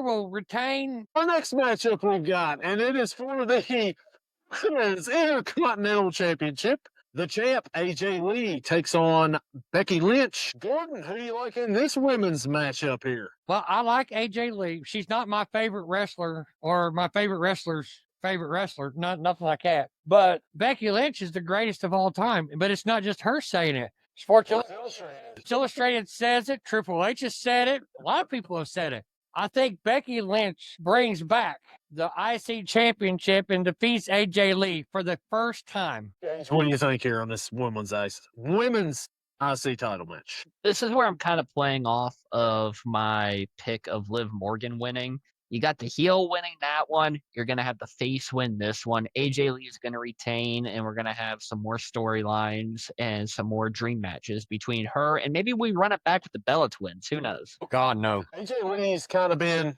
will retain. Our next matchup we've got, and it is for the Women's Intercontinental Championship. The champ, AJ Lee, takes on Becky Lynch. Gordon, who do you like in this women's matchup here? Well, I like AJ Lee. She's not my favorite wrestler or my favorite wrestler's favorite wrestler, nothing like that. But Becky Lynch is the greatest of all time. But it's not just her saying it. Sports Illustrated says it. Triple H has said it. A lot of people have said it. I think Becky Lynch brings back the IC championship and defeats AJ Lee for the first time. What do you think here on this women's IC title match? This is where I'm kind of playing off of my pick of Liv Morgan winning. You got the heel winning that one. You're going to have the face win this one. AJ Lee is going to retain, and we're going to have some more storylines and some more dream matches between her. And maybe we run it back with the Bella Twins. Who knows? God, no. AJ Lee's kind of been,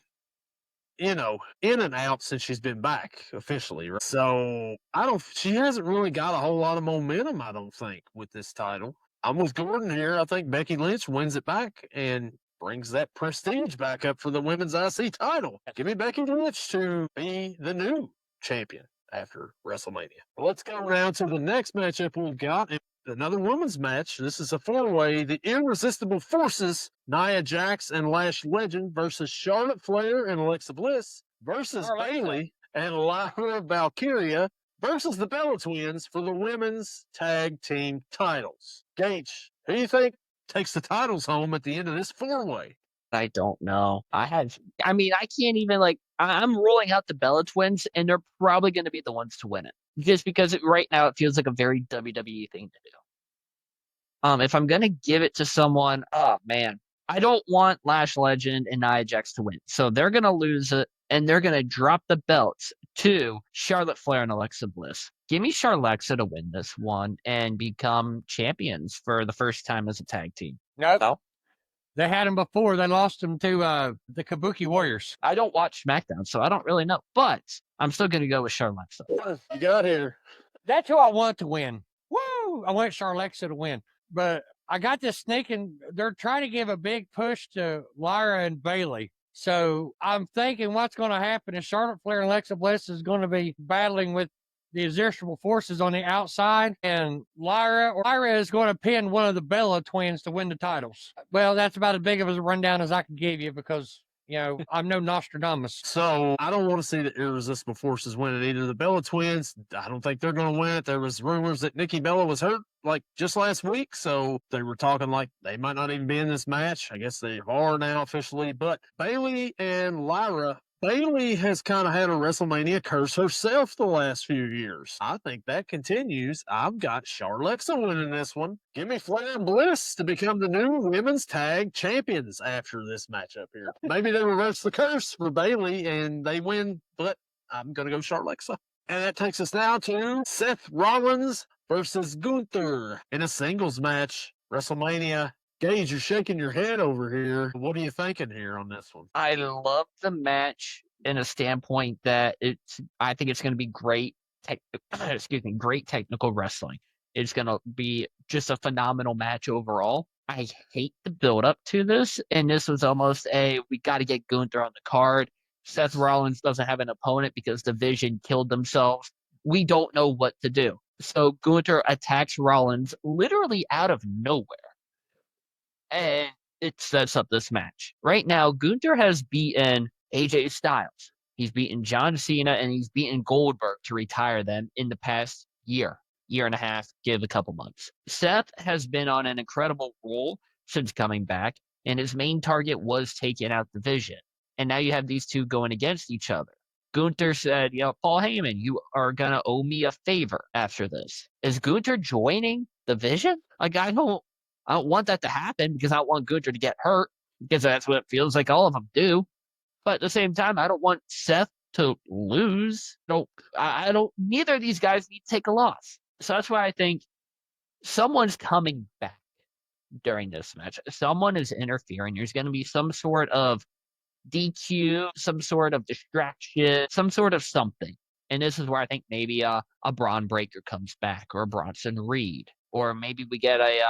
in and out since she's been back officially. Right? So she hasn't really got a whole lot of momentum, I don't think, with this title. I'm with Gordon here. I think Becky Lynch wins it back and brings that prestige back up for the women's IC title. Give me Becky Lynch to be the new champion after WrestleMania. Let's go down to the next matchup we've got. Another women's match. This is a four-way. The Irresistible Forces, Nia Jax and Lash Legend versus Charlotte Flair and Alexa Bliss versus Bayley and Lyra Valkyria versus the Bella Twins for the women's tag team titles. Gage, who do you think takes the titles home at the end of this four-way? I don't know. I can't even I'm rolling out the Bella Twins, and they're probably going to be the ones to win it. Just because right now it feels like a very WWE thing to do. If I'm going to give it to someone, oh man, I don't want Lash Legend and Nia Jax to win. So they're going to lose it, and they're going to drop the belts to Charlotte Flair and Alexa Bliss. Give me Charlexa to win this one and become champions for the first time as a tag team. No. They had them before. They lost them to the Kabuki Warriors. I don't watch SmackDown, so I don't really know. But I'm still going to go with Charlexa. You got here. That's who I want to win. Woo! I want Charlexa to win. But I got this sneaking. They're trying to give a big push to Lyra and Bayley. So I'm thinking what's going to happen is Charlotte Flair and Alexa Bliss is going to be battling with the irresistible forces on the outside, and Lyra is going to pin one of the Bella twins to win the titles. Well, that's about as big of a rundown as I can give you because, I'm no Nostradamus. So I don't want to see the irresistible forces win it either. The Bella twins, I don't think they're going to win it. There was rumors that Nikki Bella was hurt like just last week, so they were talking like they might not even be in this match. I guess they are now officially. But Bayley and Lyra, Bayley has kind of had a WrestleMania curse herself the last few years. I think that continues. I've got Charlexa winning this one. Give me Flair and Bliss to become the new women's tag champions after this matchup here. Maybe they reverse the curse for Bayley and they win, but I'm going to go Charlexa. And that takes us now to Seth Rollins versus Gunther in a singles match. WrestleMania. Gage, you're shaking your head over here. What are you thinking here on this one? I love the match in a standpoint that I think it's going to be great. Great technical wrestling. It's going to be just a phenomenal match overall. I hate the build up to this, and this was almost we got to get Gunther on the card. Seth Rollins doesn't have an opponent because Division killed themselves. We don't know what to do. So Gunther attacks Rollins literally out of nowhere. And it sets up this match. Right now, Gunther has beaten AJ Styles. He's beaten John Cena, and he's beaten Goldberg to retire them in the past year and a half, give a couple months. Seth has been on an incredible roll since coming back, and his main target was taking out Division. And now you have these two going against each other. Gunther said, Paul Heyman, you are going to owe me a favor after this. Is Gunther joining Division? Like, I don't want that to happen because I don't want Gunther to get hurt because that's what it feels like all of them do. But at the same time, I don't want Seth to lose. Neither of these guys need to take a loss. So that's why I think someone's coming back during this match. Someone is interfering. There's going to be some sort of DQ, some sort of distraction, some sort of something. And this is where I think maybe a Braun Breaker comes back or a Bronson Reed. Or maybe we get a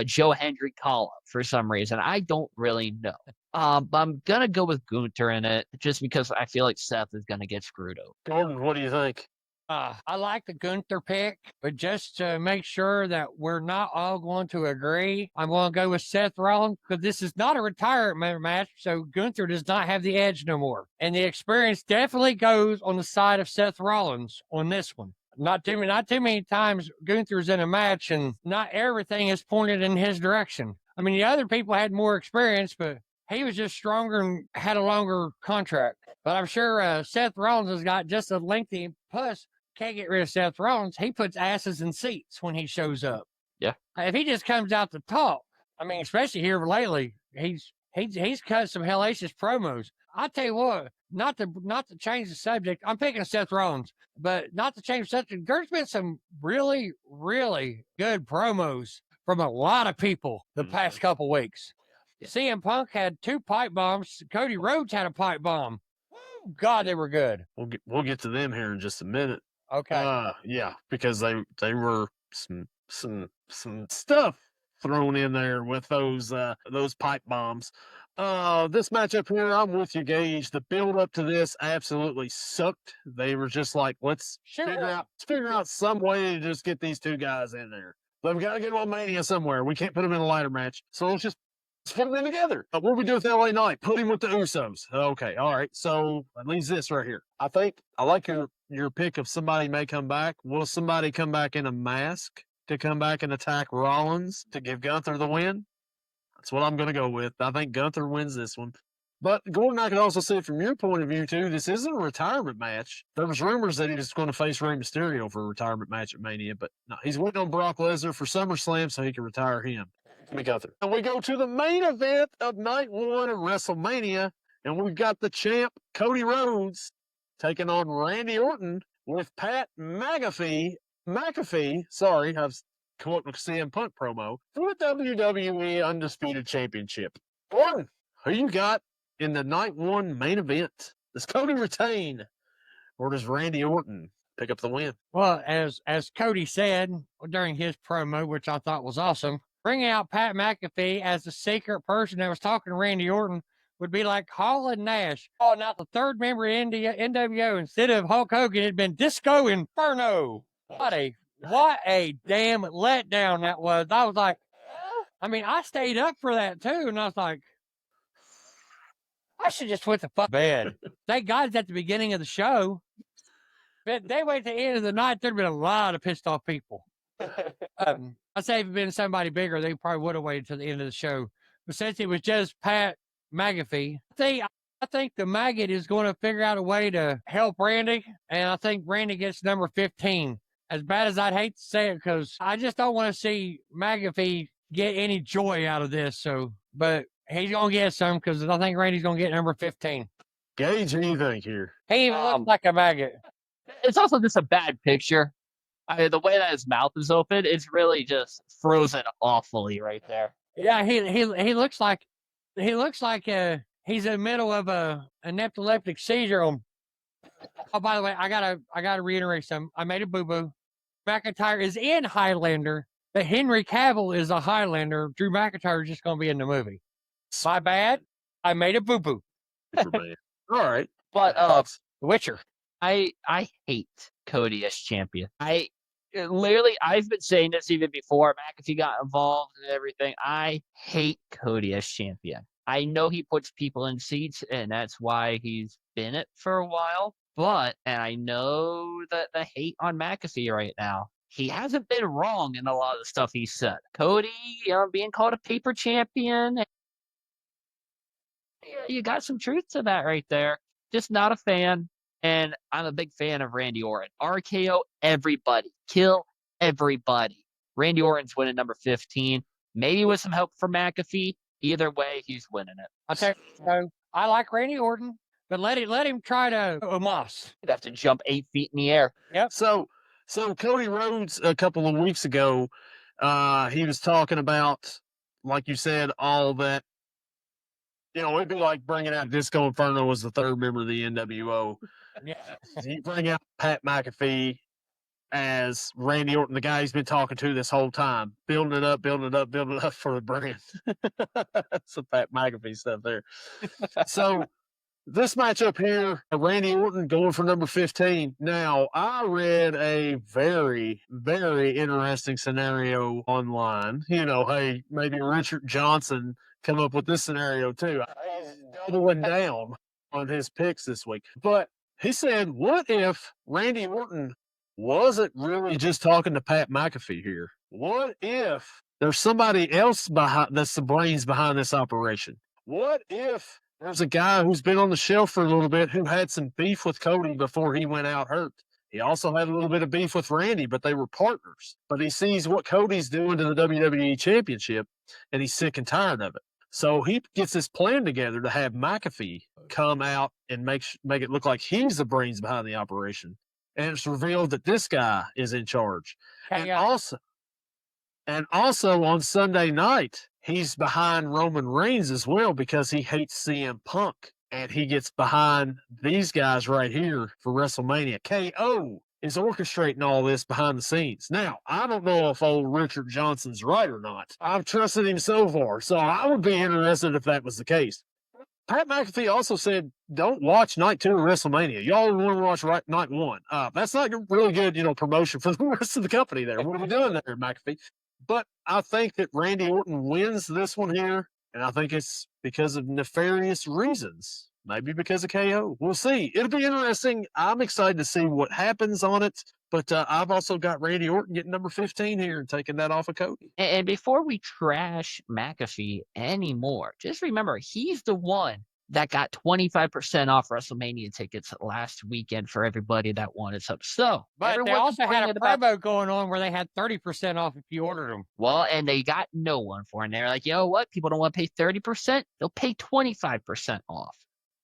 Joe Hendry call-up for some reason. I don't really know. But I'm going to go with Gunther in it just because I feel like Seth is going to get screwed over. Gordon, what do you think? I like the Gunther pick, but just to make sure that we're not all going to agree, I'm going to go with Seth Rollins because this is not a retirement match, so Gunther does not have the edge no more. And the experience definitely goes on the side of Seth Rollins on this one. Not too many times Gunther's in a match and not everything is pointed in his direction. I mean, the other people had more experience, but he was just stronger and had a longer contract. But I'm sure Seth Rollins has got just a lengthy, plus can't get rid of Seth Rollins. He puts asses in seats when he shows up. Yeah. If he just comes out to talk, I mean, especially here lately, he's cut some hellacious promos. I tell you what, not to change the subject, I'm picking Seth Rollins, but not to change the subject. There's been some really, really good promos from a lot of people the past couple weeks. Yeah. CM Punk had 2 pipe bombs. Cody Rhodes had a pipe bomb. God, they were good. We'll get to them here in just a minute. Okay. Yeah, because they were some stuff thrown in there with those pipe bombs. This matchup here, I'm with you, Gage. The build up to this absolutely sucked. They were just like, let's figure out some way to just get these two guys in there. They've got to get them on Mania somewhere. We can't put them in a ladder match, so let's put them in together. What do we do with LA Knight? Put him with the Usos. Okay, all right. So that leaves this right here. I think I like your pick of somebody may come back. Will somebody come back in a mask to come back and attack Rollins to give Gunther the win? That's what I'm going to go with. I think Gunther wins this one. But Gordon, I could also see it from your point of view, too. This isn't a retirement match. There was rumors that he was going to face Rey Mysterio for a retirement match at Mania, but no, he's waiting on Brock Lesnar for SummerSlam so he can retire him. Gunther. And we go to the main event of night 1 of WrestleMania, and we've got the champ, Cody Rhodes, taking on Randy Orton with Pat McAfee. Sorry, I've quoting a CM Punk promo for the WWE Undisputed Championship. Gordon, who you got in the night 1 main event? Does Cody retain, or does Randy Orton pick up the win? Well, as Cody said during his promo, which I thought was awesome, bring out Pat McAfee as the secret person that was talking to Randy Orton would be like Hall and Nash. Oh, now the third member in NWO instead of Hulk Hogan had been Disco Inferno. What a damn letdown that was. I was like, I mean, I stayed up for that too, and I was like, I should just went to fuck bed. Thank God it's at the beginning of the show. But they wait to the end of the night, there'd been a lot of pissed off people. I'd say if it'd been somebody bigger, they probably would have waited till the end of the show. But since it was just Pat McAfee, I think the maggot is going to figure out a way to help Randy, and I think Randy gets number 15. As bad as I'd hate to say it, because I just don't want to see McAfee get any joy out of this. So, but he's going to get some because I think Randy's going to get number 15. Gage, what do you think here? He even looks like a maggot. It's also just a bad picture. The way that his mouth is open, it's really just frozen awfully right there. Yeah, he looks like he's in the middle of an epileptic seizure. Oh, by the way, I gotta reiterate something. I made a boo boo. McIntyre is in Highlander, but Henry Cavill is a Highlander. Drew McIntyre is just gonna be in the movie. My bad. I made a boo boo. All right, But The Witcher. I hate Cody as champion. I've been saying this even before McAfee got involved and everything. I hate Cody as champion. I know he puts people in seats, and that's why he's been it for a while. And I know that the hate on McAfee right now, he hasn't been wrong in a lot of the stuff he said. Cody, being called a paper champion, you got some truth to that right there. Just not a fan. And I'm a big fan of Randy Orton. RKO everybody. Kill everybody. Randy Orton's winning number 15. Maybe with some help from McAfee. Either way, he's winning it. I'll tell you, I like Randy Orton, but let him try to Omos. He'd have to jump 8 feet in the air. Yep. So Cody Rhodes a couple of weeks ago, he was talking about, like you said, all that. It'd be like bringing out Disco Inferno as the third member of the NWO. Yeah. You bring out Pat McAfee as Randy Orton, the guy he's been talking to this whole time, building it up for the brand. Some Pat McAfee stuff there. So this matchup here, Randy Orton going for number 15. Now, I read a very, very interesting scenario online. Hey, maybe Richard Johnson come up with this scenario too. He's doubling down on his picks this week. But he said, what if Randy Orton wasn't really just talking to Pat McAfee here? What if there's somebody else that's the brains behind this operation? What if there's a guy who's been on the shelf for a little bit who had some beef with Cody before he went out hurt? He also had a little bit of beef with Randy, but they were partners. But he sees what Cody's doing to the WWE Championship, and he's sick and tired of it. So he gets this plan together to have McAfee come out and make it look like he's the brains behind the operation. And it's revealed that this guy is in charge. And also on Sunday night, he's behind Roman Reigns as well because he hates CM Punk. And he gets behind these guys right here for WrestleMania. KO is orchestrating all this behind the scenes. Now, I don't know if old Richard Johnson's right or not. I've trusted him so far, so I would be interested if that was the case. Pat McAfee also said, don't watch night 2 of WrestleMania. Y'all want to watch night 1. That's not really good, promotion for the rest of the company there. What are we doing there, McAfee? But I think that Randy Orton wins this one here, and I think it's because of nefarious reasons. Maybe because of KO. We'll see. It'll be interesting. I'm excited to see what happens on it. But I've also got Randy Orton getting number 15 here and taking that off of Cody. And before we trash McAfee anymore, just remember, he's the one that got 25% off WrestleMania tickets last weekend for everybody that wanted some. So, but they also had a promo going on where they had 30% off if you ordered them. Well, and they got no one for it. And they're like, you know what? People don't want to pay 30%. They'll pay 25% off.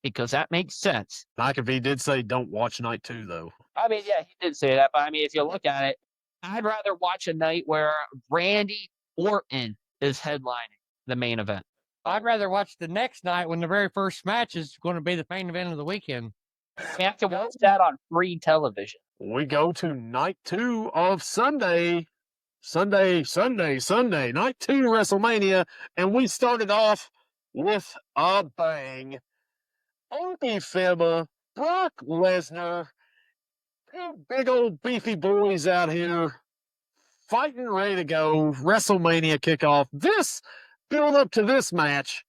Because that makes sense. McAfee did say don't watch night 2, though. I mean, yeah, he did say that. But, I mean, if you look at it, I'd rather watch a night where Randy Orton is headlining the main event. I'd rather watch the next night when the very first match is going to be the main event of the weekend. We have to watch that on free television. We go to night 2 of Sunday. Night 2 WrestleMania. And we started off with a bang. Femi, Brock Lesnar, two big old beefy boys out here fighting, ready to go. WrestleMania kickoff. This build up to this match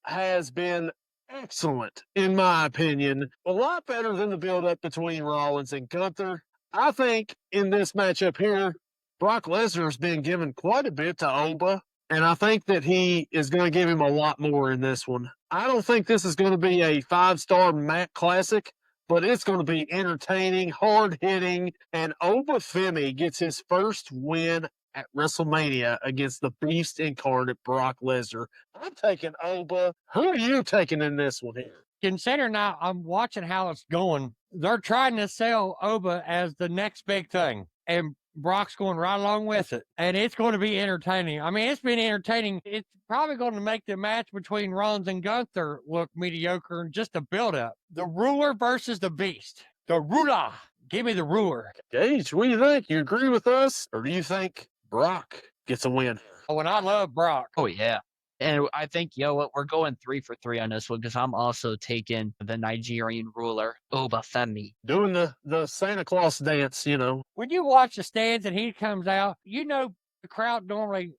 has been excellent, in my opinion. A lot better than the build up between Rollins and Gunther. I think in this matchup here, Brock Lesnar's been given quite a bit to Oba, and I think that he is going to give him a lot more in this one. I don't think this is going to be a 5-star Matt Classic, but it's going to be entertaining, hard-hitting, and Oba Femi gets his first win at WrestleMania against the Beast incarnate Brock Lesnar. I'm taking Oba. Who are you taking in this one here? Considering now I'm watching how it's going, they're trying to sell Oba as the next big thing, and Brock's going right along with it, and it's going to be entertaining. I mean, it's been entertaining. It's probably going to make the match between Rollins and Gunther look mediocre and just a build-up. The ruler versus the beast. The ruler. Give me the ruler. Gage, what do you think? You agree with us, or do you think Brock gets a win? Oh, and I love Brock. Oh, yeah. And I think, you know what, we're going 3 for 3 on this one because I'm also taking the Nigerian ruler, Oba Femi. Doing the Santa Claus dance, you know. When you watch the stands and he comes out, you know the crowd normally,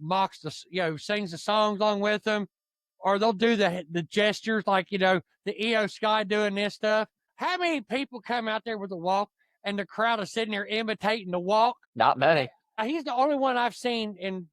mocks sings the songs along with them, or they'll do the gestures like, the EO Sky doing this stuff. How many people come out there with the walk and the crowd is sitting there imitating the walk? Not many. He's the only one I've seen in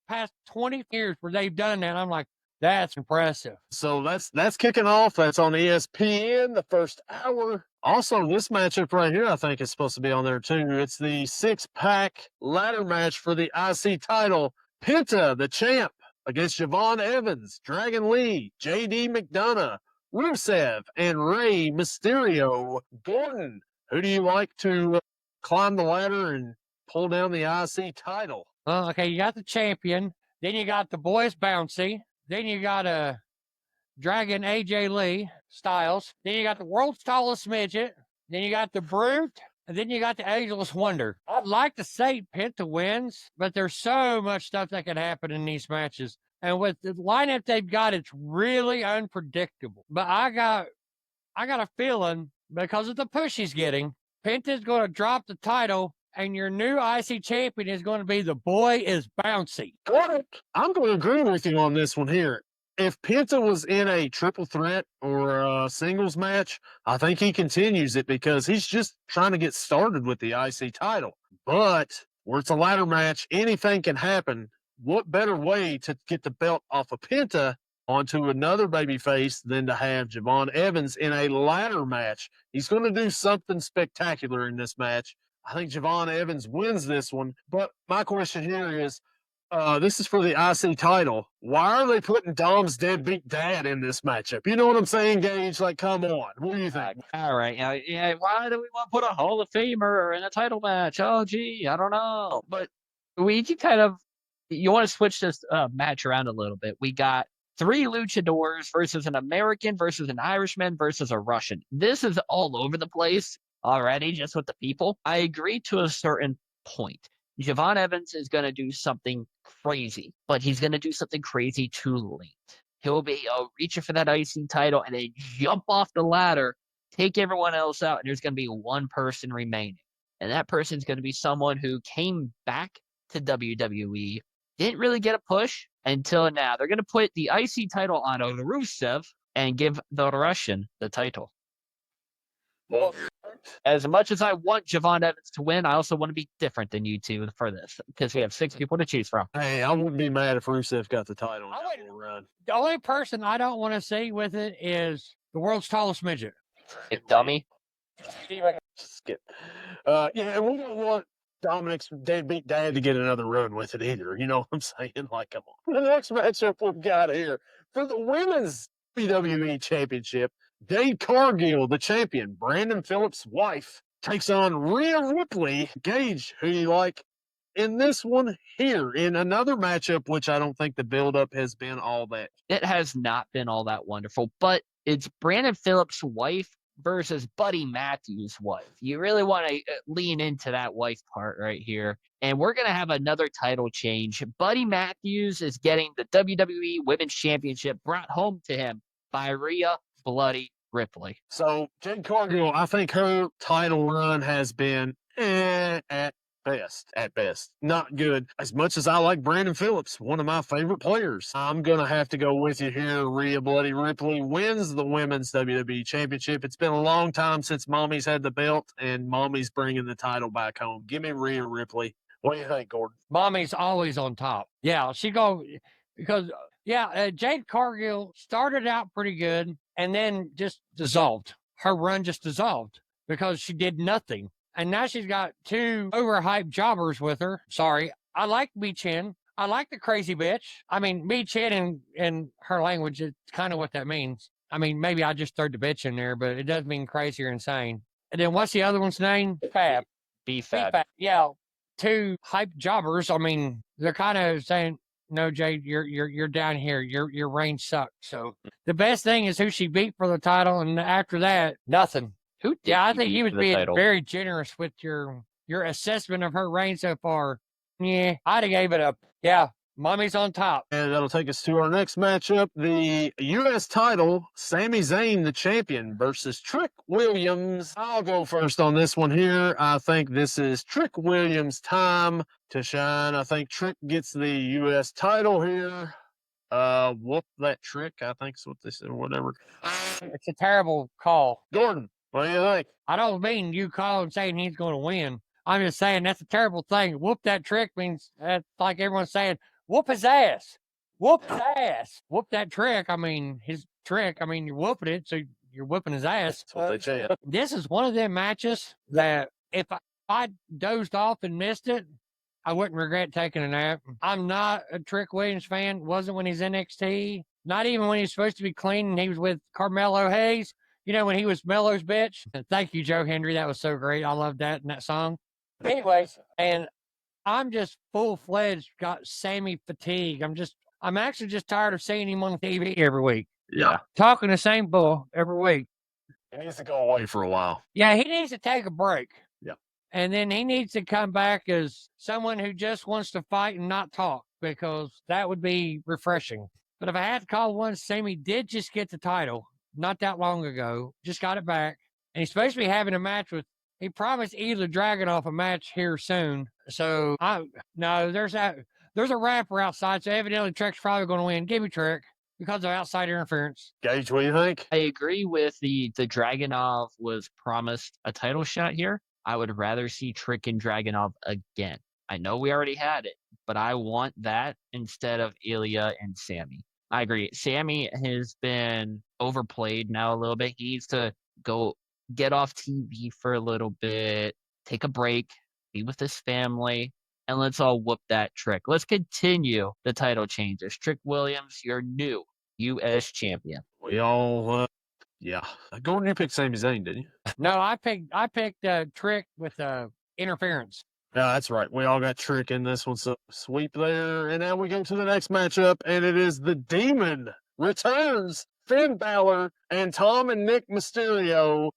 past 20 years where they've done that. I'm like, that's impressive. So that's kicking off. That's on ESPN, the first hour. Also, this matchup right here, I think, is supposed to be on there too. It's the 6-pack ladder match for the IC title. Penta, the champ, against Javon Evans, Dragon Lee, JD McDonough, Rusev, and Rey Mysterio. Gordon, who do you like to climb the ladder and pull down the IC title? Well, okay, you got the champion. Then you got the boys bouncy. Then you got Dragon AJ Lee Styles. Then you got the world's tallest midget. Then you got the Brute. And then you got the Ageless Wonder. I'd like to say Penta wins, but there's so much stuff that can happen in these matches. And with the lineup they've got, it's really unpredictable. But I got a feeling, because of the push he's getting, Penta's going to drop the title, and your new IC champion is going to be the boy is bouncy. I'm going to agree with you on this one here. If Penta was in a triple threat or a singles match, I think he continues it because he's just trying to get started with the IC title. But where it's a ladder match, anything can happen. What better way to get the belt off of Penta onto another babyface than to have Javon Evans in a ladder match? He's going to do something spectacular in this match. I think Javon Evans wins this one. But my question here is, this is for the IC title. Why are they putting Dom's deadbeat dad in this matchup? You know what I'm saying, Gage? Like, come on. What do you think? All right. Yeah. Why do we want to put a Hall of Famer in a title match? Oh, gee, I don't know. But we can you want to switch this match around a little bit. We got 3 luchadors versus an American versus an Irishman versus a Russian. This is all over the place already, just with the people. I agree to a certain point. Javon Evans is going to do something crazy, but he's going to do something crazy too late. He'll be reaching for that IC title and then jump off the ladder, take everyone else out, and there's going to be one person remaining. And that person's going to be someone who came back to WWE, didn't really get a push until now. They're going to put the IC title on Rusev and give the Russian the title. Well, as much as I want Javon Evans to win, I also want to be different than you two for this because we have 6 people to choose from. Hey, I wouldn't be mad if Rusev got the title. The only person I don't want to see with it is the world's tallest midget. Dummy. Skip. Yeah, and we don't want Dominic's deadbeat dad to get another run with it either. You know what I'm saying? Like, come on. The next matchup we've got here for the women's WWE Championship, Jade Cargill, the champion, Brandon Phillips' wife, takes on Rhea Ripley. Gage, who you like in this one here in another matchup, which I don't think the buildup has been all that. It has not been all that wonderful, but it's Brandon Phillips' wife versus Buddy Matthews' wife. You really want to lean into that wife part right here. And we're going to have another title change. Buddy Matthews is getting the WWE Women's Championship brought home to him by Rhea Bloody Ripley. So, Jade Cargill, I think her title run has been at best. Not good. As much as I like Brandon Phillips, one of my favorite players, I'm going to have to go with you here. Rhea Bloody Ripley wins the Women's WWE Championship. It's been a long time since Mommy's had the belt, and Mommy's bringing the title back home. Give me Rhea Ripley. What do you think, Gordon? Mommy's always on top. Yeah, Jade Cargill started out pretty good and then just dissolved. Her run just dissolved because she did nothing. And now she's got two overhyped jobbers with her. Sorry. I like Mi Chen. I like the crazy bitch. I mean, Mi Chen in her language, it's kind of what that means. I mean, maybe I just threw the bitch in there, but it does mean crazy or insane. And then what's the other one's name? Fab. B-Fab. Yeah. Two hype jobbers. I mean, they're kind of saying, no, Jade, you're down here. Your reign sucks. So the best thing is who she beat for the title, and after that, nothing. I think you was being very generous with your assessment of her reign so far. Yeah, I'd have gave it up. Yeah, Mommy's on top. And that'll take us to our next matchup. The U.S. title, Sami Zayn, the champion, versus Trick Williams. I'll go first on this one here. I think this is Trick Williams' time to shine. I think Trick gets the U.S. title here. Whoop that Trick, I think is what they said, or whatever. It's a terrible call. Gordon, what do you think? I don't mean you calling saying he's going to win. I'm just saying that's a terrible thing. Whoop that Trick means that's like everyone's saying, whoop his ass. Whoop his ass. Whoop that Trick. I mean, his trick. I mean, you're whooping it, so you're whooping his ass. That's what they say. This is one of them matches that if I dozed off and missed it, I wouldn't regret taking a nap. I'm not a Trick Williams fan. Wasn't when he's NXT. Not even when he was supposed to be clean and he was with Carmelo Hayes. You know, when he was Mello's bitch. Thank you, Joe Hendry. That was so great. I loved that in that song. Anyways, and I'm just full-fledged got Sammy fatigue. I'm actually just tired of seeing him on TV every week. Yeah. Talking the same bull every week. He needs to go away for a while. Yeah, he needs to take a break. Yeah. And then he needs to come back as someone who just wants to fight and not talk, because that would be refreshing. But if I had to call one, Sammy did just get the title not that long ago, just got it back. And he's supposed to be having a match he promised either Dragunov a match here soon. So, there's a rapper outside, so evidently Trick's probably going to win. Give me Trick because of outside interference. Gage, what do you think? I agree with the Dragunov was promised a title shot here. I would rather see Trick and Dragunov again. I know we already had it, but I want that instead of Ilya and Sammy. I agree. Sammy has been overplayed now a little bit. He needs to go get off TV for a little bit, take a break, be with his family, and let's all whoop that Trick. Let's continue the title changes. Trick Williams, your new U.S. champion. We all, yeah. Gordon, you picked Sami Zayn, didn't you? No, I picked Trick with interference. Yeah, that's right. We all got Trick in this one, so sweep there. And now we go to the next matchup, and it is the Demon returns. Finn Balor and Tom and Nick Mysterio.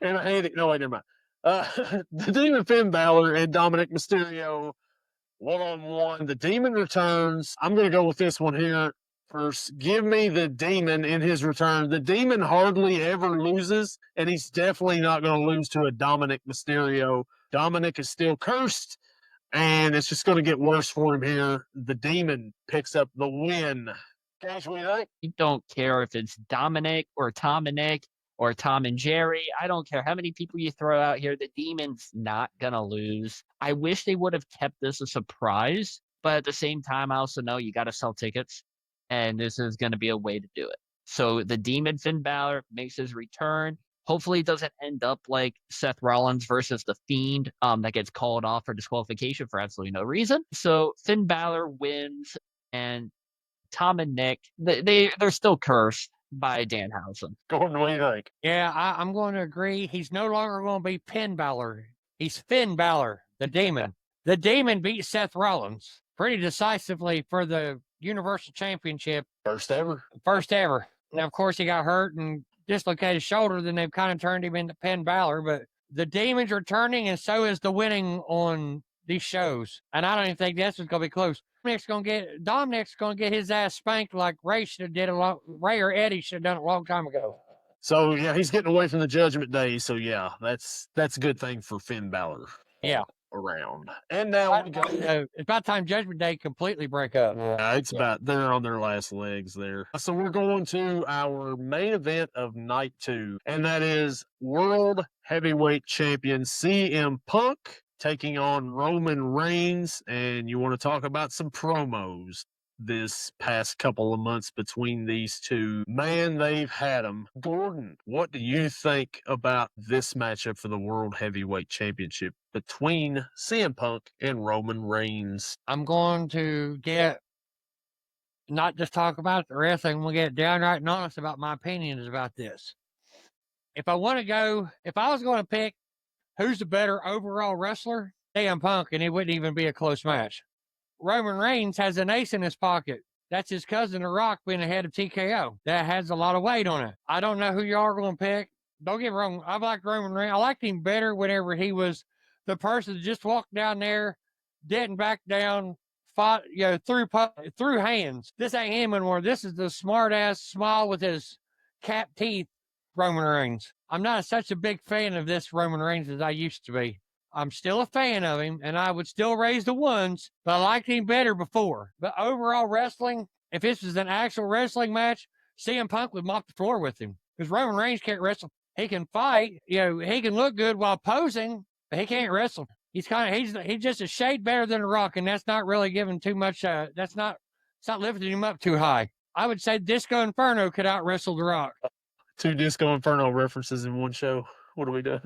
And I hate it. No, wait, never mind. The Demon Finn Balor and Dominic Mysterio one-on-one. The Demon returns. I'm going to go with this one here first. Give me the Demon in his return. The Demon hardly ever loses, and he's definitely not going to lose to a Dominic Mysterio. Dominic is still cursed, and it's just going to get worse for him here. The Demon picks up the win. Gage, what do you think? You don't care if it's Dominic or Tom and Nick or Tom and Jerry. I don't care how many people you throw out here. The Demon's not going to lose. I wish they would have kept this a surprise, but at the same time, I also know you got to sell tickets, and this is going to be a way to do it. So the Demon Finn Balor makes his return. Hopefully it doesn't end up like Seth Rollins versus The Fiend that gets called off for disqualification for absolutely no reason. So Finn Balor wins, and Tom and Nick, they're still cursed by Danhausen. Gordon, what do you think? Yeah, I'm going to agree. He's no longer going to be Finn Balor. He's Finn Balor, the Demon. The Demon beat Seth Rollins pretty decisively for the Universal Championship. First ever. First ever. Now, of course, he got hurt and dislocated shoulder, then they've kind of turned him into Penn Balor. But the demons are turning, and so is the winning on these shows. And I don't even think this is going to be close. Dominic's going to get his ass spanked like Ray should have did Ray or Eddie should have done it a long time ago. So yeah, he's getting away from the Judgment Day. So yeah, that's a good thing for Finn Balor. Yeah. Around. And now we go. It's about time Judgment Day completely break up. About they're on their last legs there. So we're going to our main event of night 2, and that is World Heavyweight Champion CM Punk taking on Roman Reigns. And you want to talk about some promos this past couple of months between these two. Man, they've had them. Gordon, what do you think about this matchup for the World Heavyweight Championship between CM Punk and Roman Reigns? I'm going to not just talk about the wrestling, I'm going to get downright and honest about my opinions about this. If I was going to pick who's the better overall wrestler, CM Punk, and it wouldn't even be a close match. Roman Reigns has an ace in his pocket. That's his cousin, The Rock, being ahead of TKO. That has a lot of weight on it. I don't know who you are going to pick. Don't get me wrong. I like Roman Reigns. I liked him better whenever he was the person that just walked down there, didn't back down, fought, through hands. This ain't him anymore. This is the smart-ass smile with his cap teeth Roman Reigns. I'm not such a big fan of this Roman Reigns as I used to be. I'm still a fan of him, and I would still raise the ones, but I liked him better before. But overall wrestling, if this was an actual wrestling match, CM Punk would mop the floor with him. Because Roman Reigns can't wrestle. He can fight, he can look good while posing, but he can't wrestle. He's just a shade better than The Rock, and that's not really giving too much, it's not lifting him up too high. I would say Disco Inferno could out-wrestle The Rock. 2 Disco Inferno references in one show. What do we do?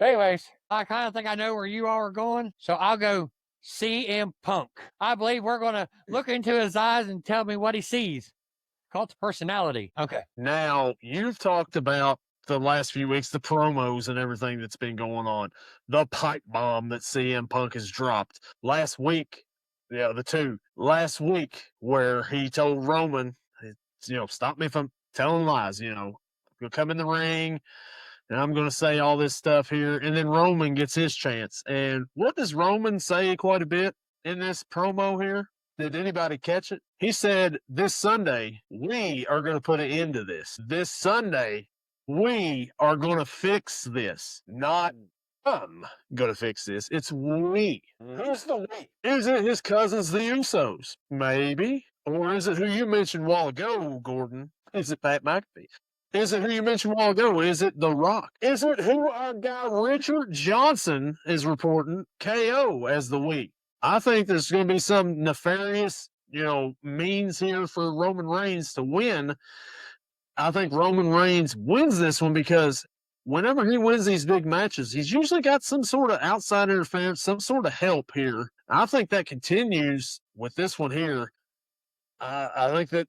Anyways, I kind of think I know where you all are going, so I'll go CM Punk. I believe we're going to look into his eyes and tell me what he sees. Cult of personality. Okay. Now, you've talked about the last few weeks, the promos and everything that's been going on. The pipe bomb that CM Punk has dropped. Last week, the 2. Last week, where he told Roman, stop me from telling lies, you'll come in the ring, and I'm going to say all this stuff here. And then Roman gets his chance. And what does Roman say quite a bit in this promo here? Did anybody catch it? He said, this Sunday, we are going to put an end to this. This Sunday, we are going to fix this. Not I'm going to fix this. It's we. Who's the we? Is it his cousins, the Usos? Maybe. Or is it who you mentioned a while ago, Gordon? Is it Pat McAfee? Is it who you mentioned a while ago? Is it The Rock? Is it who our guy Richard Johnson is reporting KO as the we? I think there's going to be some nefarious, means here for Roman Reigns to win. I think Roman Reigns wins this one because whenever he wins these big matches, he's usually got some sort of outside interference, some sort of help here. I think that continues with this one here. I think that,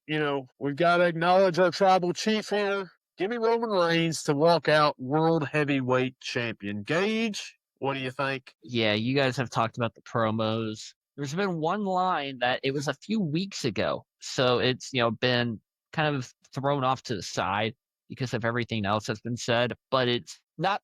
we've got to acknowledge our tribal chief here. Give me Roman Reigns to walk out World Heavyweight Champion. Gage, what do you think? Yeah, you guys have talked about the promos. There's been one line that it was a few weeks ago. So it's, been kind of thrown off to the side because of everything else that's been said. But it's not,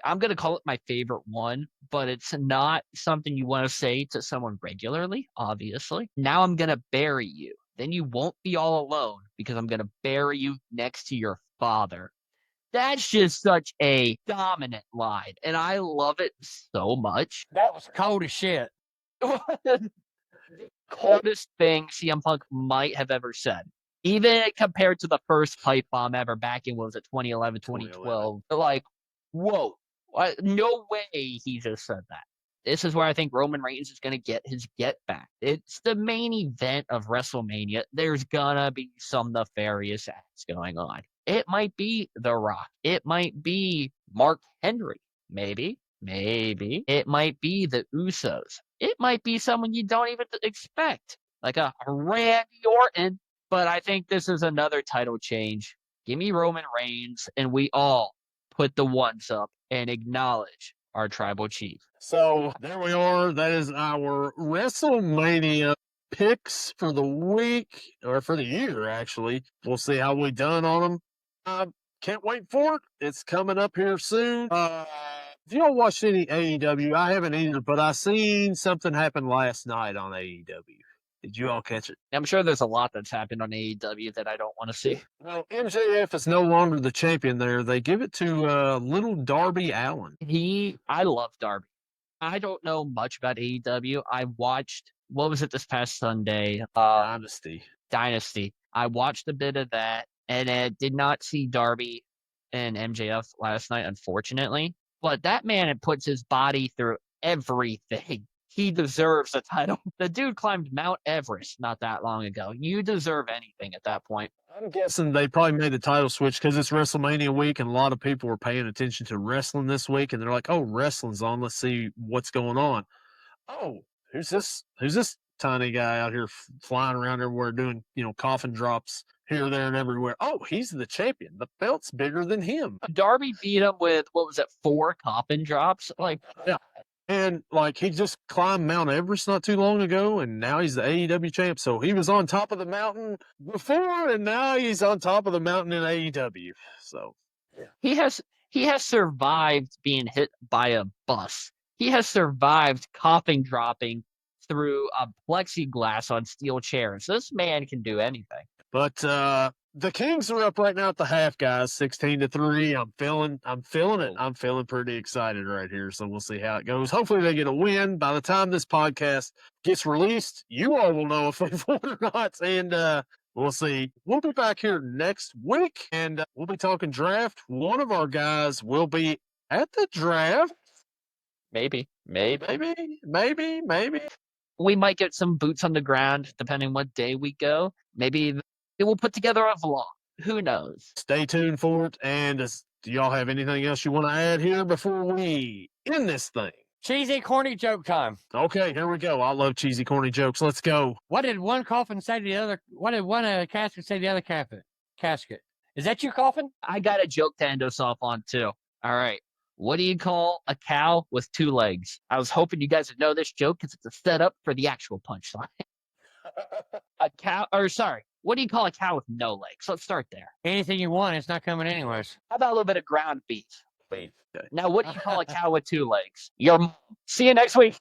I'm going to call it my favorite one, but it's not something you want to say to someone regularly, obviously. Now I'm going to bury you. Then you won't be all alone because I'm going to bury you next to your father. That's just such a dominant line, and I love it so much. That was cold as shit. The coldest thing CM Punk might have ever said. Even compared to the first pipe bomb ever back in, 2011, 2012. Like, whoa. No way he just said that. This is where I think Roman Reigns is going to get his get back. It's the main event of WrestleMania. There's going to be some nefarious acts going on. It might be The Rock. It might be Mark Henry. Maybe. It might be the Usos. It might be someone you don't even expect, like a Randy Orton. But I think this is another title change. Give me Roman Reigns, and we all put the ones up and acknowledge our tribal chief. So there we are. That is our WrestleMania picks for the week, or for the year, actually. We'll see how we done on them. Can't wait for it. It's coming up here soon. If y'all watched any AEW, I haven't either, but I seen something happen last night on AEW. Did you all catch it? I'm sure there's a lot that's happened on AEW that I don't want to see. Well, MJF is no longer the champion there. They give it to little Darby Allin. I love Darby. I don't know much about AEW. I watched, what was it this past Sunday? Dynasty. I watched a bit of that, and I did not see Darby and MJF last night, unfortunately. But that man puts his body through everything. He deserves a title. The dude climbed Mount Everest not that long ago. You deserve anything at that point. I'm guessing they probably made the title switch because it's WrestleMania week, and a lot of people were paying attention to wrestling this week, and they're like, "Oh, wrestling's on. Let's see what's going on." Oh, who's this? Who's this tiny guy out here flying around everywhere doing, coffin drops here, there, and everywhere? Oh, he's the champion. The belt's bigger than him. Darby beat him with, 4 coffin drops? Yeah. And, he just climbed Mount Everest not too long ago, and now he's the AEW champ. So he was on top of the mountain before, and now he's on top of the mountain in AEW. So, yeah. He has survived being hit by a bus. He has survived coffin dropping through a plexiglass on steel chairs. This man can do anything. But the Kings are up right now at the half, guys, 16-3. I'm feeling it. I'm feeling pretty excited right here. So we'll see how it goes. Hopefully they get a win. By the time this podcast gets released, you all will know if they've won or not. And we'll see. We'll be back here next week, and we'll be talking draft. One of our guys will be at the draft. Maybe. We might get some boots on the ground depending what day we go. Maybe we'll put together a vlog. Who knows? Stay tuned for it. And do y'all have anything else you want to add here before we end this thing? Cheesy, corny joke time. Okay, here we go. I love cheesy, corny jokes. Let's go. What did one coffin say to the other? What did one casket say to the other casket? Is that your coffin? I got a joke to end us off on, too. All right. What do you call a cow with 2 legs? I was hoping you guys would know this joke because it's a setup for the actual punchline. What do you call a cow with no legs? Let's start there. Anything you want, it's not coming anyways. How about a little bit of ground beef? Now, what do you call a cow with 2 legs? See you next week.